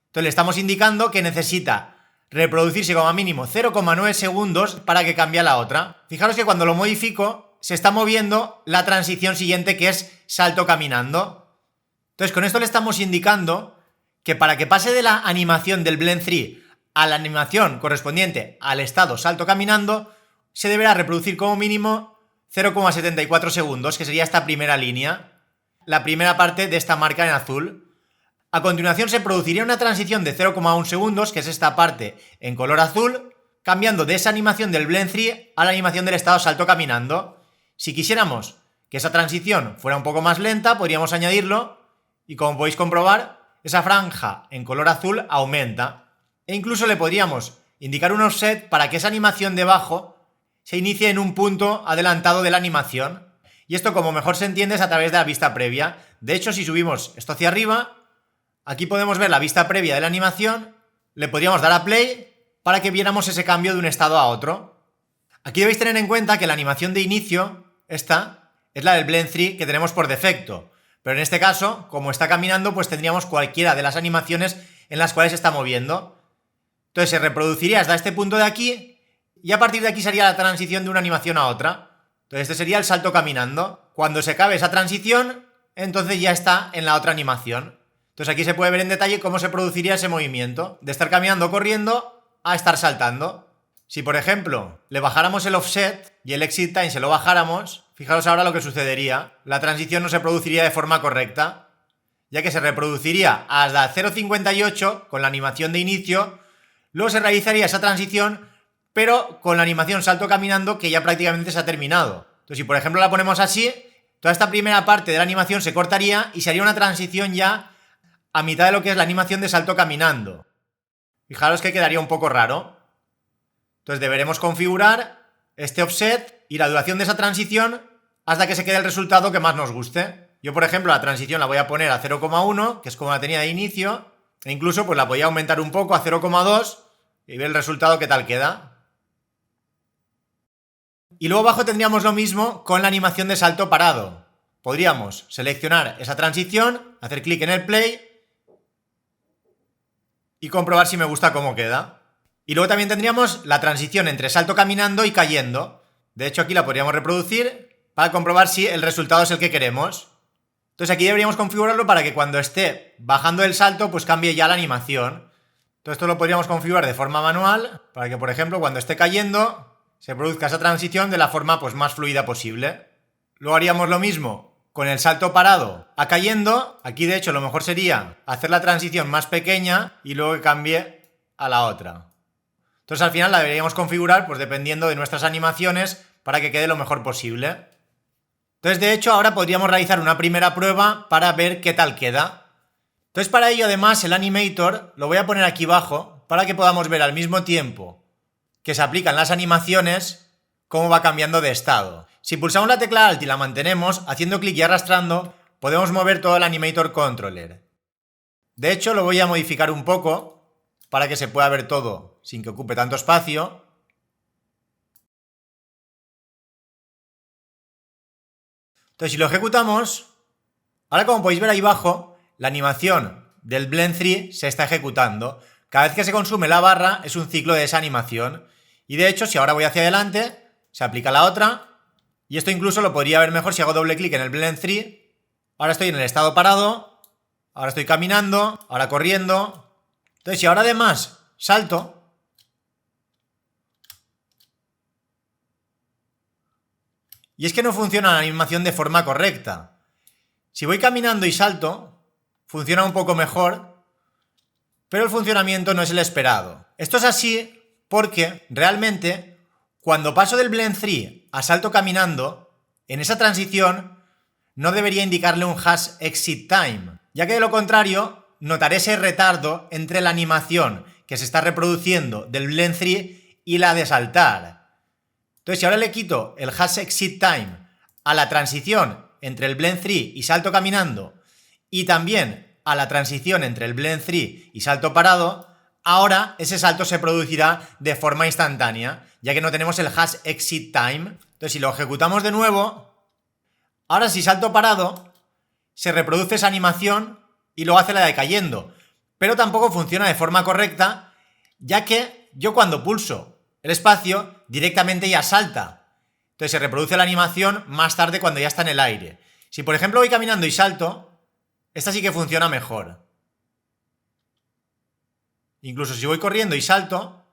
Entonces, le estamos indicando que necesita reproducirse como mínimo 0,9 segundos para que cambie a la otra. Fijaros que cuando lo modifico, se está moviendo la transición siguiente, que es salto caminando. Entonces con esto le estamos indicando que para que pase de la animación del blend 3 a la animación correspondiente al estado salto caminando, se deberá reproducir como mínimo 0,74 segundos, que sería esta primera línea, la primera parte de esta marca en azul. A continuación se produciría una transición de 0,1 segundos, que es esta parte en color azul, cambiando de esa animación del blend 3 a la animación del estado salto caminando. Si quisiéramos que esa transición fuera un poco más lenta, podríamos añadirlo. Y como podéis comprobar, esa franja en color azul aumenta. E incluso le podríamos indicar un offset para que esa animación debajo se inicie en un punto adelantado de la animación. Y esto, como mejor se entiende, es a través de la vista previa. De hecho, si subimos esto hacia arriba, aquí podemos ver la vista previa de la animación. Le podríamos dar a play para que viéramos ese cambio de un estado a otro. Aquí debéis tener en cuenta que la animación de inicio, esta, es la del blend 3 que tenemos por defecto. Pero en este caso, como está caminando, pues tendríamos cualquiera de las animaciones en las cuales se está moviendo. Entonces se reproduciría hasta este punto de aquí y a partir de aquí sería la transición de una animación a otra. Entonces este sería el salto caminando. Cuando se acabe esa transición, entonces ya está en la otra animación. Entonces aquí se puede ver en detalle cómo se produciría ese movimiento, de estar caminando o corriendo a estar saltando. Si por ejemplo le bajáramos el offset y el exit time se lo bajáramos, fijaros ahora lo que sucedería. La transición no se produciría de forma correcta, ya que se reproduciría hasta 0,58 con la animación de inicio, luego se realizaría esa transición, pero con la animación salto caminando que ya prácticamente se ha terminado. Entonces si por ejemplo la ponemos así, toda esta primera parte de la animación se cortaría y se haría una transición ya a mitad de lo que es la animación de salto caminando. Fijaros que quedaría un poco raro. Entonces deberemos configurar este offset y la duración de esa transición hasta que se quede el resultado que más nos guste. Yo, por ejemplo, la transición la voy a poner a 0,1, que es como la tenía de inicio, e incluso pues la voy a aumentar un poco a 0,2 y ver el resultado que tal queda. Y luego abajo tendríamos lo mismo con la animación de salto parado. Podríamos seleccionar esa transición, hacer clic en el play y comprobar si me gusta cómo queda. Y luego también tendríamos la transición entre salto caminando y cayendo. De hecho, aquí la podríamos reproducir para comprobar si el resultado es el que queremos. Entonces aquí deberíamos configurarlo para que cuando esté bajando el salto, pues cambie ya la animación. Todo esto lo podríamos configurar de forma manual para que, por ejemplo, cuando esté cayendo, se produzca esa transición de la forma pues, más fluida posible. Luego haríamos lo mismo con el salto parado a cayendo. Aquí, de hecho, lo mejor sería hacer la transición más pequeña y luego que cambie a la otra. Entonces, al final la deberíamos configurar pues, dependiendo de nuestras animaciones para que quede lo mejor posible. Entonces, de hecho, ahora podríamos realizar una primera prueba para ver qué tal queda. Entonces, para ello, además, el Animator lo voy a poner aquí abajo para que podamos ver al mismo tiempo que se aplican las animaciones cómo va cambiando de estado. Si pulsamos la tecla Alt y la mantenemos, haciendo clic y arrastrando, podemos mover todo el Animator Controller. De hecho, lo voy a modificar un poco para que se pueda ver todo sin que ocupe tanto espacio. Entonces, si lo ejecutamos, ahora como podéis ver ahí abajo, la animación del Blend 3 se está ejecutando. Cada vez que se consume la barra es un ciclo de esa animación. Y de hecho, si ahora voy hacia adelante, se aplica la otra. Y esto incluso lo podría ver mejor si hago doble clic en el Blend 3. Ahora estoy en el estado parado. Ahora estoy caminando. Ahora corriendo. Entonces, si ahora además salto, y es que no funciona la animación de forma correcta. Si voy caminando y salto, funciona un poco mejor, pero el funcionamiento no es el esperado. Esto es así porque realmente cuando paso del Blend 3 a salto caminando, en esa transición no debería indicarle un hash exit time, ya que de lo contrario notaré ese retardo entre la animación que se está reproduciendo del Blend 3 y la de saltar. Entonces, si ahora le quito el hash exit time a la transición entre el Blend 3 y salto caminando y también a la transición entre el Blend 3 y salto parado, ahora ese salto se producirá de forma instantánea, ya que no tenemos el hash exit time. Entonces, si lo ejecutamos de nuevo, ahora si salto parado, se reproduce esa animación y luego hace la de cayendo, pero tampoco funciona de forma correcta, ya que yo cuando pulso el espacio, directamente ya salta. Entonces se reproduce la animación más tarde cuando ya está en el aire. Si por ejemplo voy caminando y salto, esta sí que funciona mejor. Incluso si voy corriendo y salto,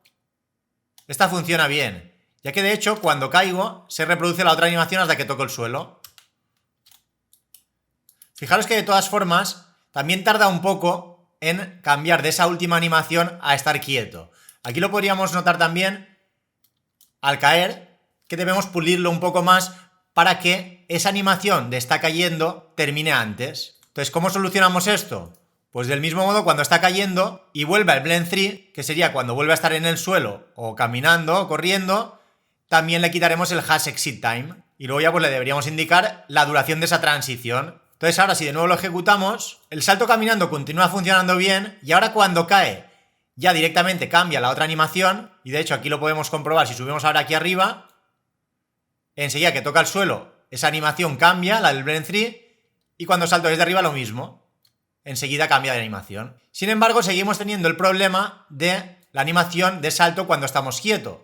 esta funciona bien, ya que de hecho cuando caigo se reproduce la otra animación hasta que toco el suelo. Fijaros que de todas formas también tarda un poco en cambiar de esa última animación a estar quieto. Aquí lo podríamos notar también al caer, que debemos pulirlo un poco más para que esa animación de está cayendo termine antes. Entonces, ¿cómo solucionamos esto? Pues del mismo modo, cuando está cayendo y vuelve al Blend 3, que sería cuando vuelve a estar en el suelo o caminando o corriendo, también le quitaremos el hash exit time y luego ya pues le deberíamos indicar la duración de esa transición. Entonces ahora si de nuevo lo ejecutamos, el salto caminando continúa funcionando bien y ahora cuando cae ya directamente cambia la otra animación y de hecho aquí lo podemos comprobar si subimos ahora aquí arriba, enseguida que toca el suelo esa animación cambia, la del Blend 3, y cuando salto desde arriba lo mismo, enseguida cambia de animación. Sin embargo, seguimos teniendo el problema de la animación de salto cuando estamos quietos,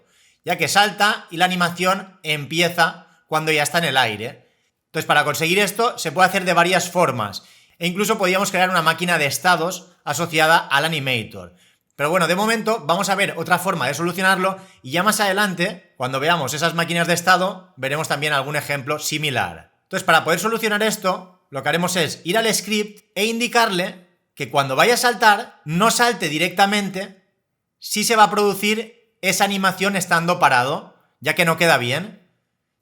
ya que salta y la animación empieza cuando ya está en el aire. Entonces, para conseguir esto se puede hacer de varias formas e incluso podríamos crear una máquina de estados asociada al Animator. Pero bueno, de momento vamos a ver otra forma de solucionarlo y ya más adelante, cuando veamos esas máquinas de estado, veremos también algún ejemplo similar. Entonces, para poder solucionar esto, lo que haremos es ir al script e indicarle que cuando vaya a saltar, no salte directamente si se va a producir esa animación estando parado, ya que no queda bien.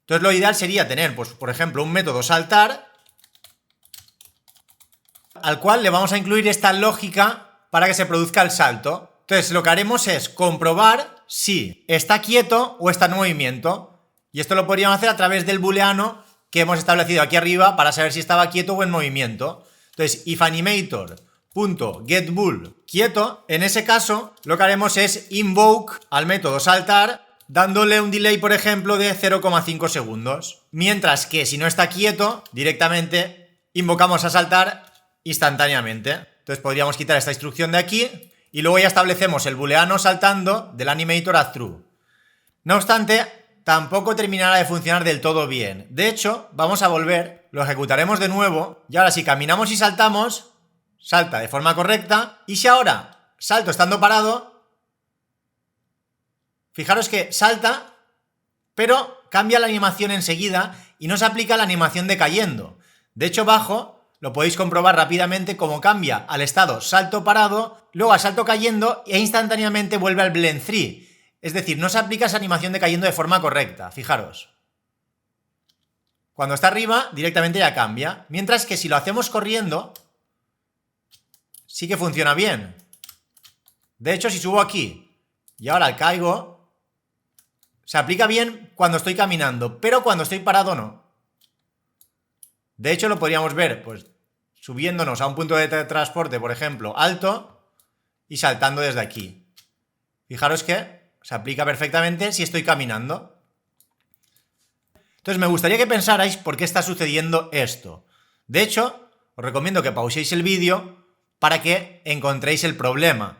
Entonces lo ideal sería tener, pues, por ejemplo, un método saltar, al cual le vamos a incluir esta lógica para que se produzca el salto. Entonces lo que haremos es comprobar si está quieto o está en movimiento. Y esto lo podríamos hacer a través del booleano que hemos establecido aquí arriba para saber si estaba quieto o en movimiento. Entonces, if animator.getBool quieto, en ese caso lo que haremos es invoke al método saltar dándole un delay, por ejemplo, de 0,5 segundos. Mientras que si no está quieto, directamente invocamos a saltar instantáneamente. Entonces podríamos quitar esta instrucción de aquí y luego ya establecemos el booleano saltando del animator a true. No obstante, tampoco terminará de funcionar del todo bien. De hecho, vamos a volver, lo ejecutaremos de nuevo y ahora si caminamos y saltamos, salta de forma correcta. Y si ahora salto estando parado, fijaros que salta, pero cambia la animación enseguida y no se aplica la animación de cayendo. De hecho, abajo lo podéis comprobar rápidamente cómo cambia al estado salto parado, luego a salto cayendo e instantáneamente vuelve al Blend 3. Es decir, no se aplica esa animación de cayendo de forma correcta, fijaros. Cuando está arriba, directamente ya cambia. Mientras que si lo hacemos corriendo, sí que funciona bien. De hecho, si subo aquí y ahora caigo, se aplica bien cuando estoy caminando, pero cuando estoy parado no. De hecho, lo podríamos ver, pues, subiéndonos a un punto de transporte, por ejemplo, alto, y saltando desde aquí. Fijaros que se aplica perfectamente si estoy caminando. Entonces, me gustaría que pensarais por qué está sucediendo esto. De hecho, os recomiendo que pauséis el vídeo para que encontréis el problema,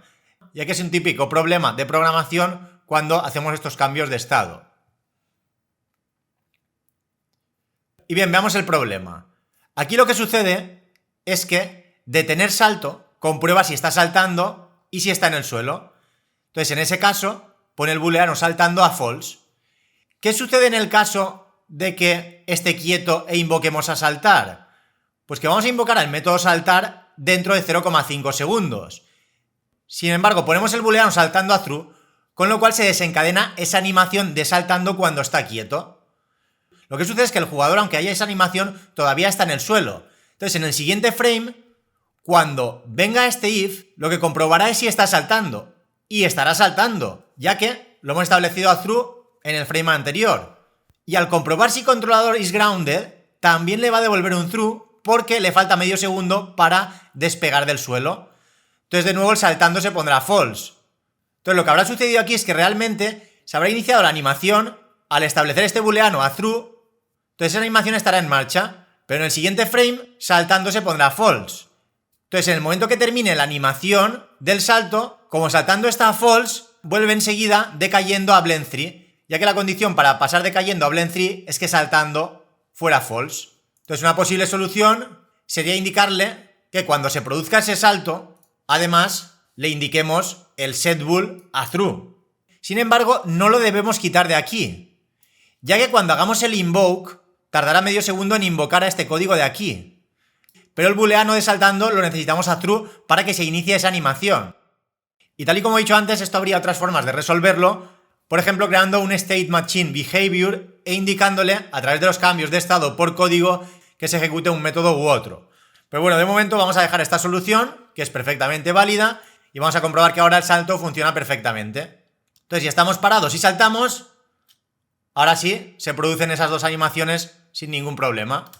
ya que es un típico problema de programación cuando hacemos estos cambios de estado. Y bien, veamos el problema. Aquí lo que sucede es que detener salto comprueba si está saltando y si está en el suelo. Entonces, en ese caso, pone el booleano saltando a false. ¿Qué sucede en el caso de que esté quieto e invoquemos a saltar? Pues que vamos a invocar al método saltar dentro de 0,5 segundos. Sin embargo, ponemos el booleano saltando a true, con lo cual se desencadena esa animación de saltando cuando está quieto. Lo que sucede es que el jugador, aunque haya esa animación, todavía está en el suelo. Entonces, en el siguiente frame, cuando venga este if, lo que comprobará es si está saltando. Y estará saltando, ya que lo hemos establecido a true en el frame anterior. Y al comprobar si controlador is grounded, también le va a devolver un true porque le falta medio segundo para despegar del suelo. Entonces, de nuevo, el saltando se pondrá false. Entonces, lo que habrá sucedido aquí es que realmente se habrá iniciado la animación al establecer este booleano a true. Entonces esa animación estará en marcha, pero en el siguiente frame saltando se pondrá false. Entonces en el momento que termine la animación del salto, como saltando está a false, vuelve enseguida decayendo a Blend 3, ya que la condición para pasar decayendo a Blend 3 es que saltando fuera false. Entonces una posible solución sería indicarle que cuando se produzca ese salto, además le indiquemos el setBool a true. Sin embargo, no lo debemos quitar de aquí, ya que cuando hagamos el invoke, tardará medio segundo en invocar a este código de aquí. Pero el booleano de saltando lo necesitamos a true para que se inicie esa animación. Y tal y como he dicho antes, esto habría otras formas de resolverlo, por ejemplo creando un state machine behavior e indicándole a través de los cambios de estado por código que se ejecute un método u otro. Pero bueno, de momento vamos a dejar esta solución, que es perfectamente válida, y vamos a comprobar que ahora el salto funciona perfectamente. Entonces, si estamos parados y saltamos, ahora sí se producen esas dos animaciones sin ningún problema.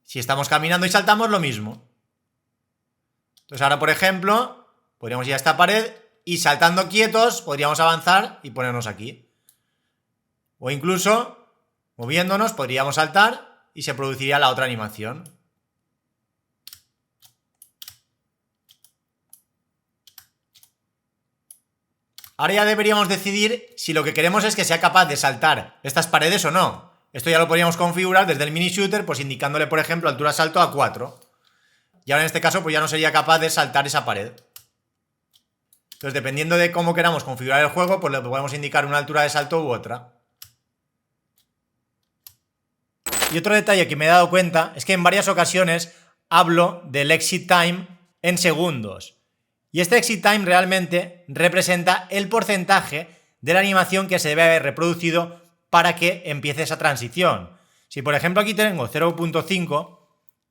Si estamos caminando y saltamos, lo mismo. Entonces ahora, por ejemplo, podríamos ir a esta pared y saltando quietos podríamos avanzar y ponernos aquí. O incluso, moviéndonos, podríamos saltar y se produciría la otra animación. Ahora ya deberíamos decidir si lo que queremos es que sea capaz de saltar estas paredes o no. Esto ya lo podríamos configurar desde el mini shooter, pues indicándole, por ejemplo, altura salto a 4. Y ahora en este caso, pues ya no sería capaz de saltar esa pared. Entonces, dependiendo de cómo queramos configurar el juego, pues le podemos indicar una altura de salto u otra. Y otro detalle que me he dado cuenta es que en varias ocasiones hablo del exit time en segundos. Y este exit time realmente representa el porcentaje de la animación que se debe haber reproducido para que empiece esa transición. Si por ejemplo aquí tengo 0.5,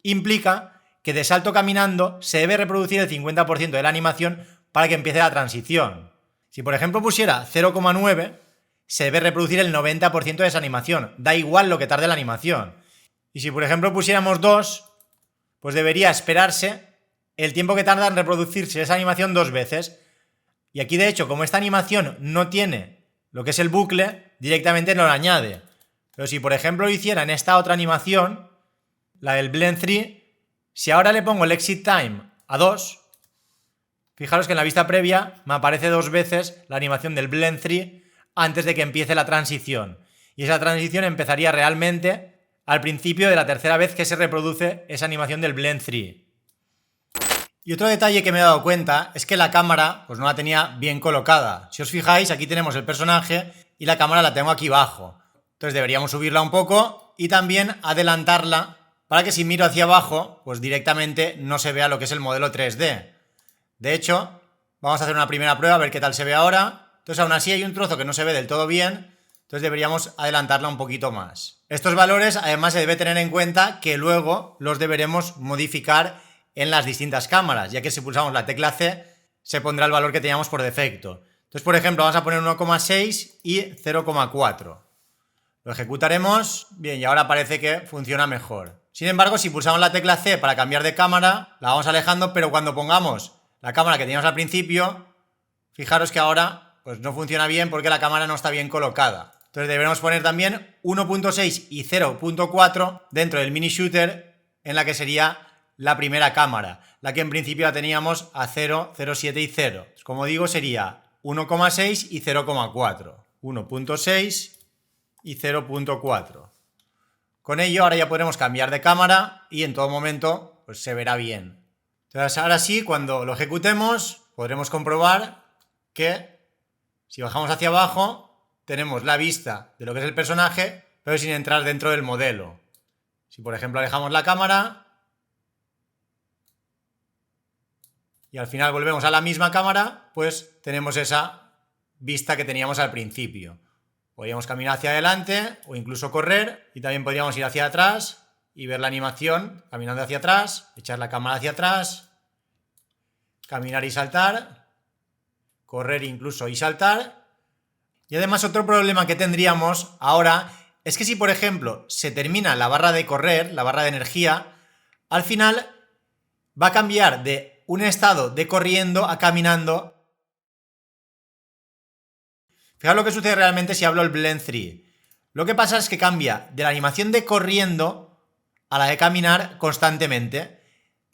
implica que de salto caminando se debe reproducir el 50% de la animación para que empiece la transición. Si por ejemplo pusiera 0,9, se debe reproducir el 90% de esa animación. Da igual lo que tarde la animación. Y si por ejemplo pusiéramos 2, pues debería esperarse el tiempo que tarda en reproducirse esa animación 2 veces. Y aquí de hecho, como esta animación no tiene lo que es el bucle, directamente no lo añade. Pero si por ejemplo lo hiciera en esta otra animación, la del Blend 3, si ahora le pongo el exit time a 2, fijaros que en la vista previa me aparece 2 veces la animación del Blend 3 antes de que empiece la transición. Y esa transición empezaría realmente al principio de la tercera vez que se reproduce esa animación del Blend 3. Y otro detalle que me he dado cuenta es que la cámara pues no la tenía bien colocada. Si os fijáis, aquí tenemos el personaje y la cámara la tengo aquí abajo. Entonces deberíamos subirla un poco y también adelantarla para que si miro hacia abajo, pues directamente no se vea lo que es el modelo 3D. De hecho, vamos a hacer una primera prueba a ver qué tal se ve ahora. Entonces aún así hay un trozo que no se ve del todo bien, entonces deberíamos adelantarla un poquito más. Estos valores además se debe tener en cuenta que luego los deberemos modificar en las distintas cámaras, ya que si pulsamos la tecla C se pondrá el valor que teníamos por defecto. Entonces, por ejemplo, vamos a poner 1,6 y 0,4. Lo ejecutaremos, bien, y ahora parece que funciona mejor. Sin embargo, si pulsamos la tecla C para cambiar de cámara, la vamos alejando, pero cuando pongamos la cámara que teníamos al principio, fijaros que ahora pues no funciona bien porque la cámara no está bien colocada. Entonces deberemos poner también 1,6 y 0,4 dentro del mini shooter en la que sería la primera cámara, la que en principio la teníamos a 0, 0,7 y 0. Como digo, sería 1,6 y 0,4. 1,6 y 0,4. Con ello ahora ya podremos cambiar de cámara y en todo momento pues se verá bien. Entonces ahora sí, cuando lo ejecutemos, podremos comprobar que si bajamos hacia abajo tenemos la vista de lo que es el personaje, pero sin entrar dentro del modelo. Si por ejemplo alejamos la cámara y al final volvemos a la misma cámara, pues tenemos esa vista que teníamos al principio. Podríamos caminar hacia adelante o incluso correr, y también podríamos ir hacia atrás y ver la animación caminando hacia atrás, echar la cámara hacia atrás, caminar y saltar, correr incluso y saltar. Y además otro problema que tendríamos ahora es que si por ejemplo se termina la barra de correr, la barra de energía, al final va a cambiar de un estado de corriendo a caminando. Fijaos lo que sucede realmente si hablo el Blend 3. Lo que pasa es que cambia de la animación de corriendo a la de caminar constantemente,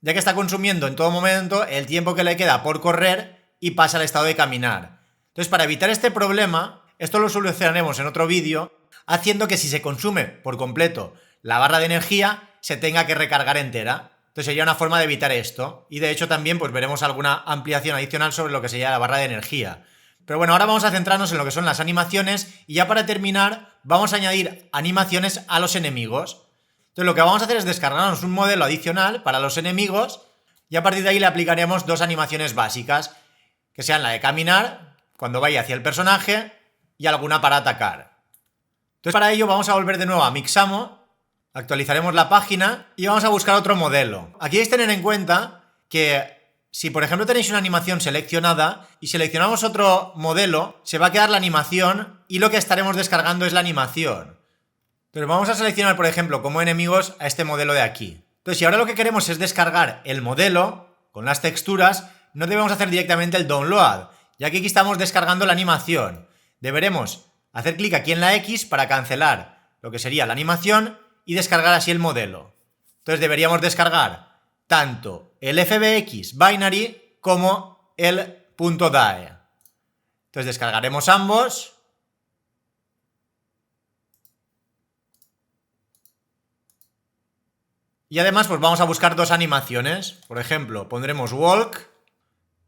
ya que está consumiendo en todo momento el tiempo que le queda por correr y pasa al estado de caminar. Entonces, para evitar este problema, esto lo solucionaremos en otro vídeo, haciendo que si se consume por completo la barra de energía, se tenga que recargar entera. Entonces sería una forma de evitar esto. Y de hecho también pues veremos alguna ampliación adicional sobre lo que sería la barra de energía. Pero bueno, ahora vamos a centrarnos en lo que son las animaciones y ya para terminar vamos a añadir animaciones a los enemigos. Entonces lo que vamos a hacer es descargarnos un modelo adicional para los enemigos y a partir de ahí le aplicaremos dos animaciones básicas, que sean la de caminar cuando vaya hacia el personaje y alguna para atacar. Entonces para ello vamos a volver de nuevo a Mixamo, actualizaremos la página y vamos a buscar otro modelo. Aquí debéis tener en cuenta que si por ejemplo tenéis una animación seleccionada y seleccionamos otro modelo, se va a quedar la animación y lo que estaremos descargando es la animación. Entonces vamos a seleccionar por ejemplo como enemigos a este modelo de aquí. Entonces si ahora lo que queremos es descargar el modelo con las texturas, no debemos hacer directamente el download, ya que aquí estamos descargando la animación. Deberemos hacer clic aquí en la X para cancelar lo que sería la animación y descargar así el modelo. Entonces deberíamos descargar tanto el FBX Binary como el .DAE. Entonces descargaremos ambos. Y además pues vamos a buscar dos animaciones. Por ejemplo, pondremos Walk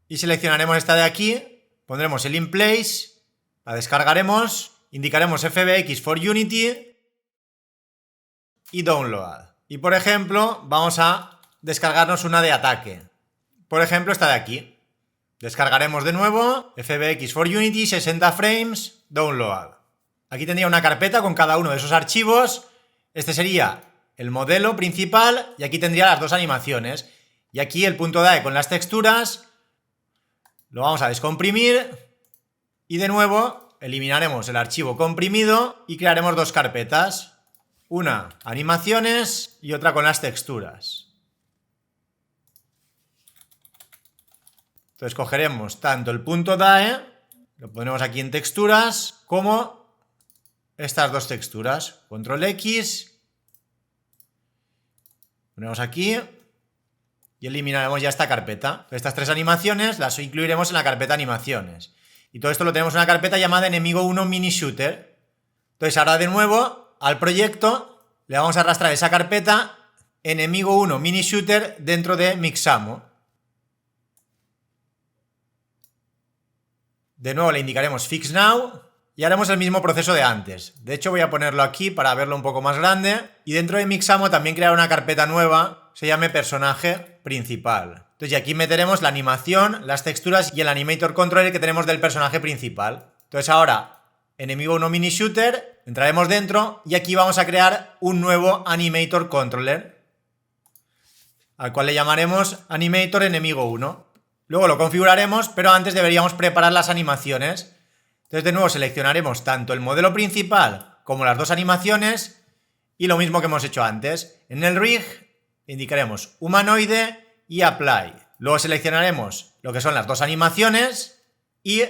y seleccionaremos esta de aquí. Pondremos el In Place, la descargaremos, indicaremos FBX for Unity y Download. Y por ejemplo, vamos a descargarnos una de ataque. Por ejemplo, esta de aquí. Descargaremos de nuevo FBX for Unity, 60 frames, Download. Aquí tendría una carpeta con cada uno de esos archivos. Este sería el modelo principal y aquí tendría las dos animaciones. Y aquí el .DAE con las texturas. Lo vamos a descomprimir y de nuevo eliminaremos el archivo comprimido y crearemos dos carpetas. Una animaciones y otra con las texturas. Entonces cogeremos tanto el .DAE, lo ponemos aquí en texturas, como estas dos texturas. Control X, ponemos aquí y eliminaremos ya esta carpeta. Estas tres animaciones las incluiremos en la carpeta animaciones. Y todo esto lo tenemos en una carpeta llamada Enemigo 1 Mini Shooter. Entonces ahora de nuevo al proyecto le vamos a arrastrar esa carpeta Enemigo 1 Mini Shooter dentro de Mixamo. De nuevo le indicaremos Fix Now y haremos el mismo proceso de antes. De hecho voy a ponerlo aquí para verlo un poco más grande. Y dentro de Mixamo también crear una carpeta nueva, se llame personaje principal. Entonces y aquí meteremos la animación, las texturas y el animator controller que tenemos del personaje principal. Entonces ahora, enemigo 1 mini shooter, entraremos dentro y aquí vamos a crear un nuevo animator controller, al cual le llamaremos animator enemigo 1. Luego lo configuraremos, pero antes deberíamos preparar las animaciones. Entonces de nuevo seleccionaremos tanto el modelo principal como las dos animaciones y lo mismo que hemos hecho antes. En el rig indicaremos humanoide y apply. Luego seleccionaremos lo que son las dos animaciones y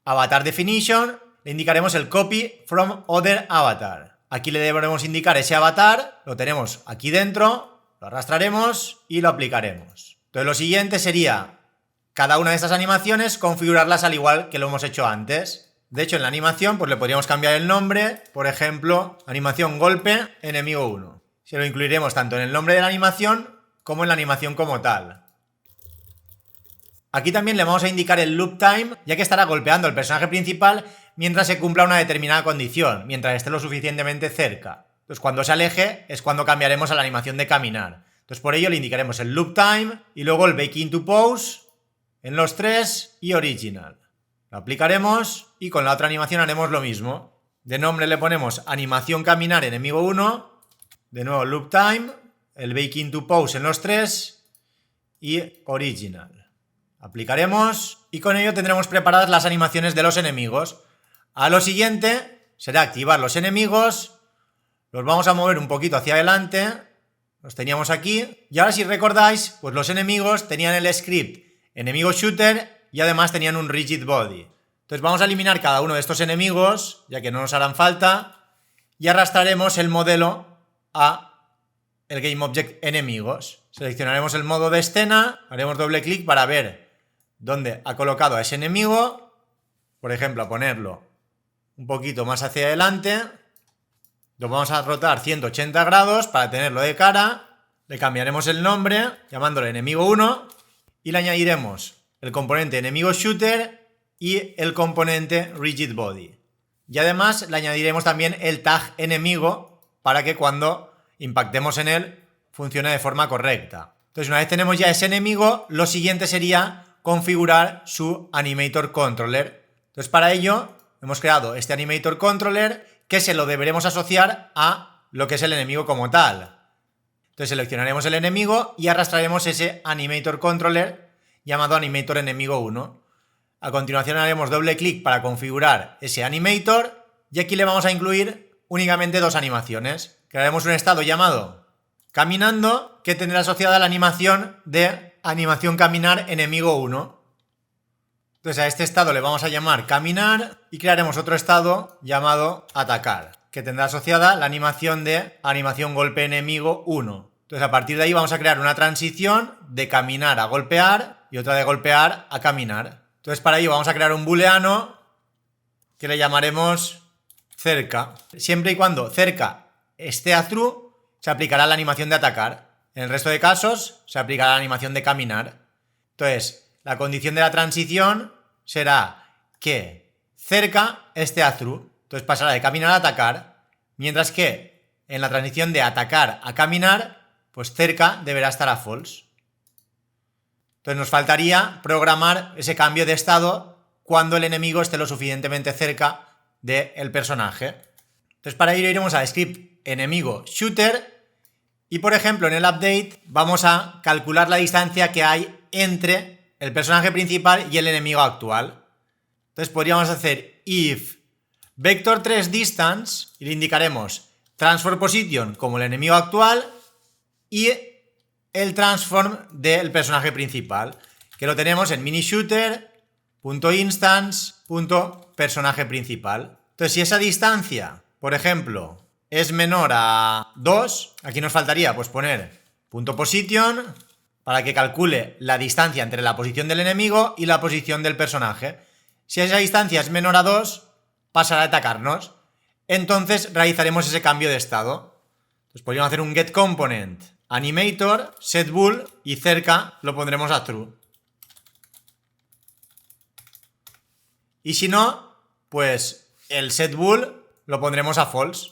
avatar definition le indicaremos el copy from other avatar. Aquí le deberemos indicar ese avatar, lo tenemos aquí dentro, lo arrastraremos y lo aplicaremos. Entonces lo siguiente sería cada una de estas animaciones configurarlas al igual que lo hemos hecho antes. De hecho, en la animación pues le podríamos cambiar el nombre, por ejemplo, animación golpe enemigo 1. Se lo incluiremos tanto en el nombre de la animación como en la animación como tal. Aquí también le vamos a indicar el loop time, ya que estará golpeando al personaje principal mientras se cumpla una determinada condición, mientras esté lo suficientemente cerca. Entonces cuando se aleje es cuando cambiaremos a la animación de caminar. Entonces por ello le indicaremos el loop time y luego el bake into pose en los tres y original. Lo aplicaremos y con la otra animación haremos lo mismo. De nombre le ponemos animación caminar enemigo 1, de nuevo loop time, el bake into pose en los tres y original. Aplicaremos y con ello tendremos preparadas las animaciones de los enemigos. A lo siguiente será activar los enemigos, los vamos a mover un poquito hacia adelante, los teníamos aquí y ahora si recordáis, pues los enemigos tenían el script enemigo shooter y además tenían un rigid body. Entonces vamos a eliminar cada uno de estos enemigos, ya que no nos harán falta, y arrastraremos el modelo a el GameObject enemigos. Seleccionaremos el modo de escena, haremos doble clic para ver dónde ha colocado a ese enemigo, por ejemplo a ponerlo un poquito más hacia adelante, lo vamos a rotar 180 grados para tenerlo de cara, le cambiaremos el nombre llamándole enemigo 1 y le añadiremos el componente enemigo shooter y el componente rigid body. Y además le añadiremos también el tag enemigo para que cuando impactemos en él funcione de forma correcta. Entonces una vez tenemos ya ese enemigo, lo siguiente sería configurar su animator controller. Entonces para ello hemos creado este animator controller que se lo deberemos asociar a lo que es el enemigo como tal. Entonces seleccionaremos el enemigo y arrastraremos ese animator controller llamado animator enemigo 1. A continuación haremos doble clic para configurar ese animator y aquí le vamos a incluir únicamente dos animaciones. Crearemos un estado llamado caminando que tendrá asociada la animación de animación caminar enemigo 1. Entonces a este estado le vamos a llamar caminar y crearemos otro estado llamado atacar, que tendrá asociada la animación de animación golpe enemigo 1. Entonces a partir de ahí vamos a crear una transición de caminar a golpear y otra de golpear a caminar. Entonces para ello vamos a crear un booleano que le llamaremos cerca. Siempre y cuando cerca esté a true, se aplicará la animación de atacar. En el resto de casos se aplicará la animación de caminar. Entonces la condición de la transición será que cerca esté a true. Entonces pasará de caminar a atacar, mientras que en la transición de atacar a caminar, pues cerca deberá estar a false. Entonces nos faltaría programar ese cambio de estado cuando el enemigo esté lo suficientemente cerca del personaje. Entonces para ello iremos a script enemigo shooter y por ejemplo en el update vamos a calcular la distancia que hay entre el personaje principal y el enemigo actual. Entonces podríamos hacer if vector3 distance y le indicaremos transform position como el enemigo actual y el transform del personaje principal, que lo tenemos en minishooter.instance.personaje principal. Entonces si esa distancia, por ejemplo, es menor a 2, aquí nos faltaría pues poner punto position para que calcule la distancia entre la posición del enemigo y la posición del personaje. Si esa distancia es menor a 2, pasará a atacarnos. Entonces realizaremos ese cambio de estado. Entonces podríamos hacer un getComponent animator, setBool y cerca lo pondremos a true. Y si no, pues el setBool lo pondremos a false.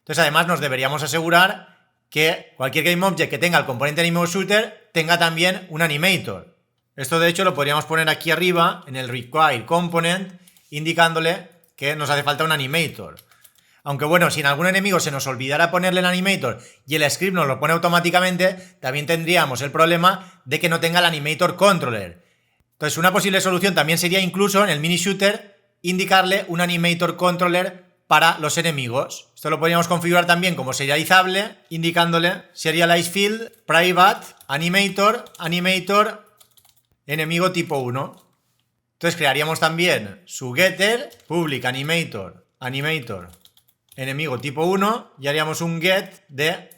Entonces además nos deberíamos asegurar que cualquier GameObject que tenga el componente AnimatoShooter tenga también un animator. Esto de hecho lo podríamos poner aquí arriba en el require component indicándole que nos hace falta un animator. Aunque bueno, si en algún enemigo se nos olvidara ponerle el animator y el script nos lo pone automáticamente, también tendríamos el problema de que no tenga el animator controller. Entonces una posible solución también sería incluso en el mini shooter indicarle un animator controller para los enemigos. Esto lo podríamos configurar también como serializable, indicándole serialize field, private, animator, enemigo tipo 1. Entonces crearíamos también su getter, public animator, enemigo tipo 1 y haríamos un get de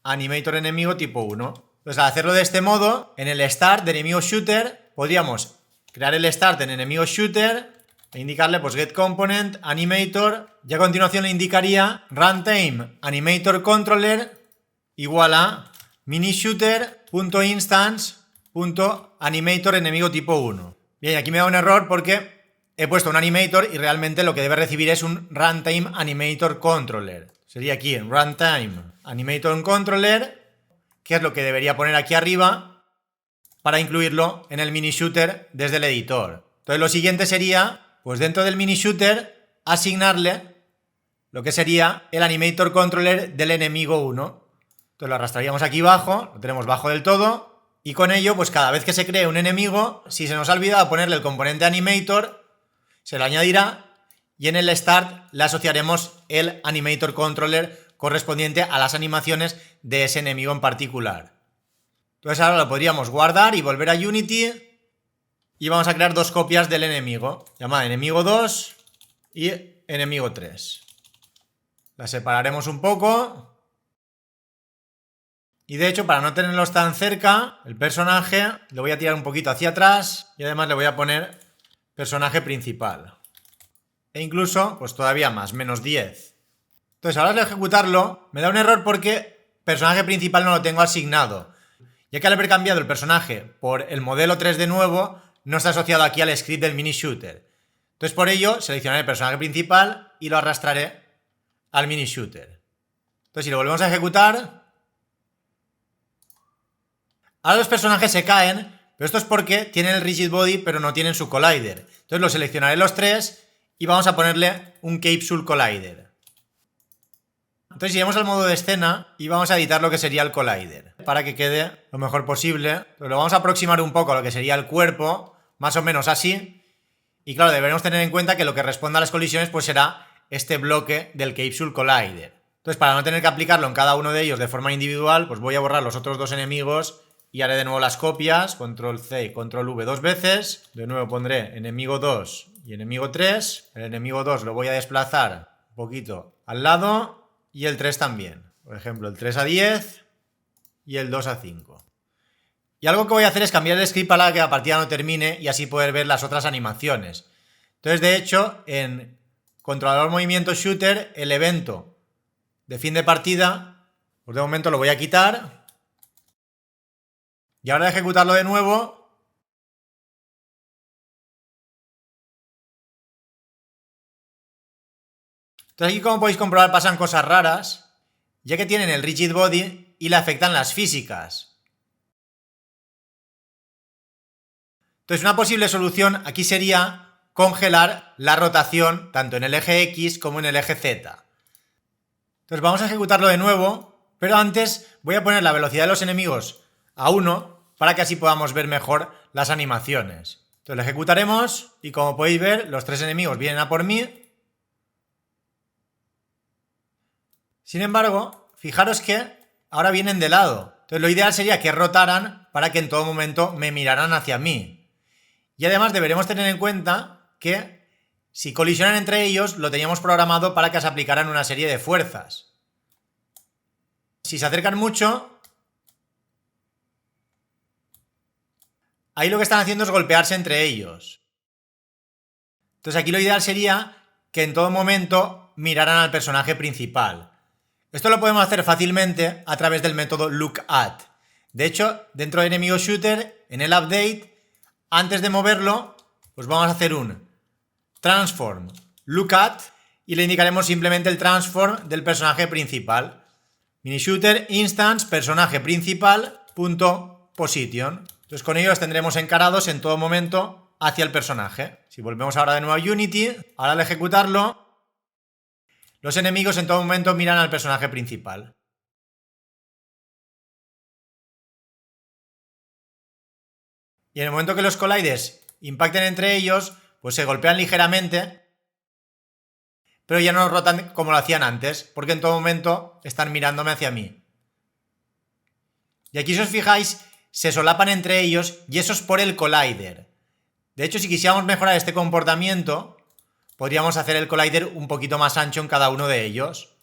animator enemigo tipo 1. Entonces al hacerlo de este modo, en el start de enemigo shooter podríamos crear el start en enemigo shooter e indicarle pues get component animator y a continuación le indicaría runtime animator controller igual a minishooter.instance.animator enemigo tipo 1. Bien, aquí me da un error porque he puesto un animator y realmente lo que debe recibir es un runtime animator controller. Sería aquí en runtime animator controller, que es lo que debería poner aquí arriba para incluirlo en el mini shooter desde el editor. Entonces lo siguiente sería, pues dentro del mini shooter, asignarle lo que sería el animator controller del enemigo 1. Entonces lo arrastraríamos aquí abajo, lo tenemos bajo del todo, y con ello, pues cada vez que se cree un enemigo, si se nos ha olvidado ponerle el componente animator, se lo añadirá y en el start le asociaremos el animator controller correspondiente a las animaciones de ese enemigo en particular. Entonces ahora lo podríamos guardar y volver a Unity y vamos a crear dos copias del enemigo, llamada enemigo 2 y enemigo 3. Las separaremos un poco. Y de hecho, para no tenerlos tan cerca, el personaje lo voy a tirar un poquito hacia atrás y además le voy a poner personaje principal. E incluso, pues todavía más, menos 10. Entonces, ahora al ejecutarlo, me da un error porque personaje principal no lo tengo asignado. Ya que al haber cambiado el personaje por el modelo 3D nuevo, no está asociado aquí al script del mini shooter. Entonces, por ello, seleccionaré el personaje principal y lo arrastraré al mini shooter. Entonces, si lo volvemos a ejecutar, ahora los personajes se caen, pero esto es porque tienen el rigid body pero no tienen su collider. Entonces lo seleccionaré los tres y vamos a ponerle un capsule collider. Entonces iremos al modo de escena y vamos a editar lo que sería el collider para que quede lo mejor posible. Pero lo vamos a aproximar un poco a lo que sería el cuerpo, más o menos así. Y claro, deberemos tener en cuenta que lo que responda a las colisiones pues será este bloque del capsule collider. Entonces para no tener que aplicarlo en cada uno de ellos de forma individual, pues voy a borrar los otros dos enemigos y haré de nuevo las copias, control C y control V dos veces. De nuevo pondré enemigo 2 y enemigo 3. El enemigo 2 lo voy a desplazar un poquito al lado y el 3 también. Por ejemplo, el 3 a 10 y el 2 a 5. Y algo que voy a hacer es cambiar el script para que la partida no termine y así poder ver las otras animaciones. Entonces, de hecho, en controlador movimiento shooter, el evento de fin de partida, pues de momento lo voy a quitar. Y ahora de ejecutarlo de nuevo, entonces aquí como podéis comprobar pasan cosas raras, ya que tienen el rigid body y le afectan las físicas. Entonces una posible solución aquí sería congelar la rotación tanto en el eje X como en el eje Z. Entonces vamos a ejecutarlo de nuevo, pero antes voy a poner la velocidad de los enemigos a 1 para que así podamos ver mejor las animaciones. Entonces lo ejecutaremos y como podéis ver, los tres enemigos vienen a por mí. Sin embargo, fijaros que ahora vienen de lado. Entonces lo ideal sería que rotaran para que en todo momento me miraran hacia mí. Y además deberemos tener en cuenta que si colisionan entre ellos, lo teníamos programado para que se aplicaran una serie de fuerzas. Si se acercan mucho, ahí lo que están haciendo es golpearse entre ellos. Entonces aquí lo ideal sería que en todo momento miraran al personaje principal. Esto lo podemos hacer fácilmente a través del método lookat. De hecho, dentro de enemigo shooter, en el update, antes de moverlo, pues vamos a hacer un transform lookat y le indicaremos simplemente el transform del personaje principal. Minishooter instance personaje principal punto position. Entonces con ello los tendremos encarados en todo momento hacia el personaje. Si volvemos ahora de nuevo a Unity, ahora al ejecutarlo, los enemigos en todo momento miran al personaje principal. Y en el momento que los colliders impacten entre ellos, pues se golpean ligeramente, pero ya no rotan como lo hacían antes, porque en todo momento están mirándome hacia mí. Y aquí si os fijáis, se solapan entre ellos y eso es por el collider. De hecho, si quisiéramos mejorar este comportamiento, podríamos hacer el collider un poquito más ancho en cada uno de ellos.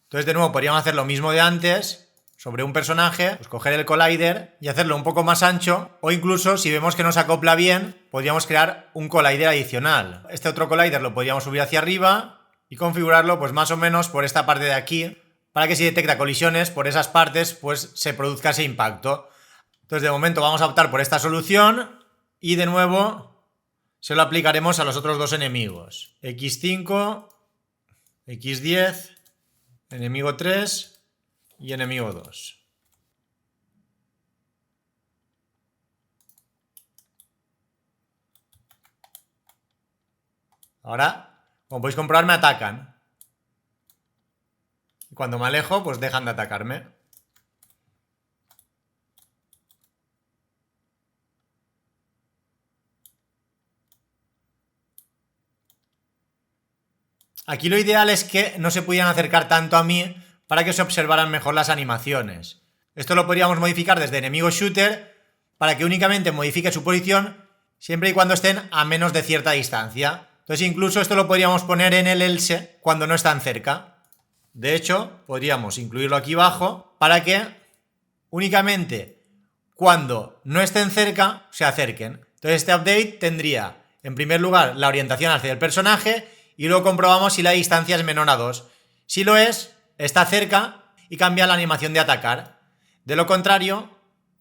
Entonces, de nuevo, podríamos hacer lo mismo de antes, sobre un personaje, pues coger el collider y hacerlo un poco más ancho, o incluso, si vemos que no se acopla bien, podríamos crear un collider adicional. Este otro collider lo podríamos subir hacia arriba y configurarlo pues más o menos por esta parte de aquí, para que si detecta colisiones por esas partes, pues se produzca ese impacto. Entonces, de momento vamos a optar por esta solución y de nuevo se lo aplicaremos a los otros dos enemigos. X5, X10, enemigo 3 y enemigo 2. Ahora, como podéis comprobar, me atacan. Y cuando me alejo, pues dejan de atacarme. Aquí lo ideal es que no se pudieran acercar tanto a mí para que se observaran mejor las animaciones. Esto lo podríamos modificar desde enemigo shooter para que únicamente modifique su posición siempre y cuando estén a menos de cierta distancia. Entonces incluso esto lo podríamos poner en el else cuando no están cerca. De hecho, podríamos incluirlo aquí abajo para que únicamente cuando no estén cerca se acerquen. Entonces este update tendría en primer lugar la orientación hacia el personaje y luego comprobamos si la distancia es menor a 2. Si lo es, está cerca y cambia la animación de atacar. De lo contrario,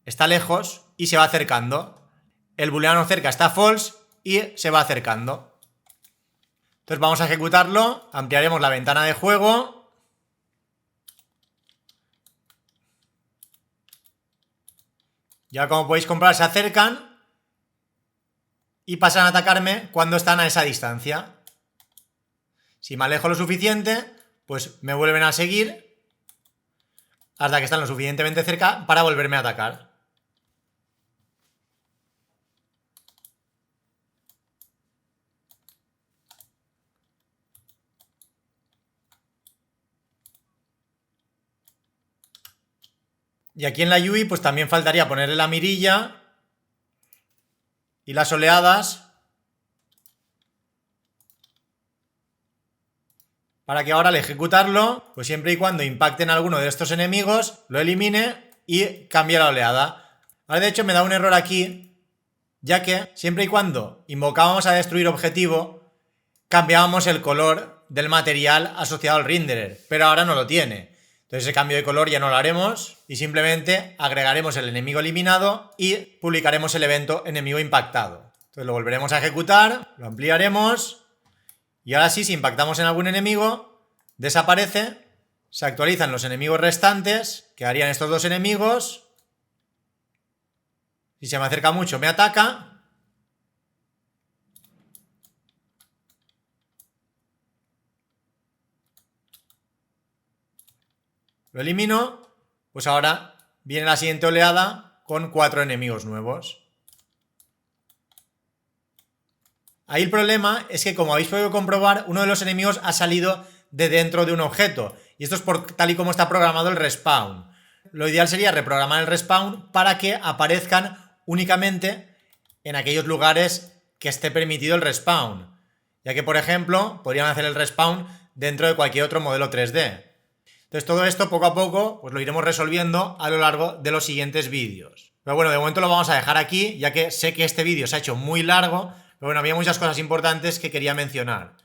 está lejos y se va acercando. El booleano cerca está false y se va acercando. Entonces vamos a ejecutarlo, ampliaremos la ventana de juego. Ya como podéis comprobar se acercan y pasan a atacarme cuando están a esa distancia. Si me alejo lo suficiente, pues me vuelven a seguir hasta que están lo suficientemente cerca para volverme a atacar. Y aquí en la UI pues también faltaría ponerle la mirilla y las oleadas para que ahora al ejecutarlo, pues siempre y cuando impacten a alguno de estos enemigos, lo elimine y cambie la oleada. Ahora de hecho me da un error aquí, ya que siempre y cuando invocábamos a destruir objetivo, cambiábamos el color del material asociado al renderer, pero ahora no lo tiene. Entonces ese cambio de color ya no lo haremos y simplemente agregaremos el enemigo eliminado y publicaremos el evento enemigo impactado. Entonces lo volveremos a ejecutar, lo ampliaremos y ahora sí, si impactamos en algún enemigo, desaparece, se actualizan los enemigos restantes, quedarían estos dos enemigos. Si se me acerca mucho me ataca. Lo elimino, pues ahora viene la siguiente oleada con 4 enemigos nuevos. Ahí el problema es que, como habéis podido comprobar, uno de los enemigos ha salido de dentro de un objeto. Y esto es por tal y como está programado el respawn. Lo ideal sería reprogramar el respawn para que aparezcan únicamente en aquellos lugares que esté permitido el respawn. Ya que, por ejemplo, podrían hacer el respawn dentro de cualquier otro modelo 3D. Entonces todo esto poco a poco pues lo iremos resolviendo a lo largo de los siguientes vídeos. Pero bueno, de momento lo vamos a dejar aquí, ya que sé que este vídeo se ha hecho muy largo, pero bueno, había muchas cosas importantes que quería mencionar.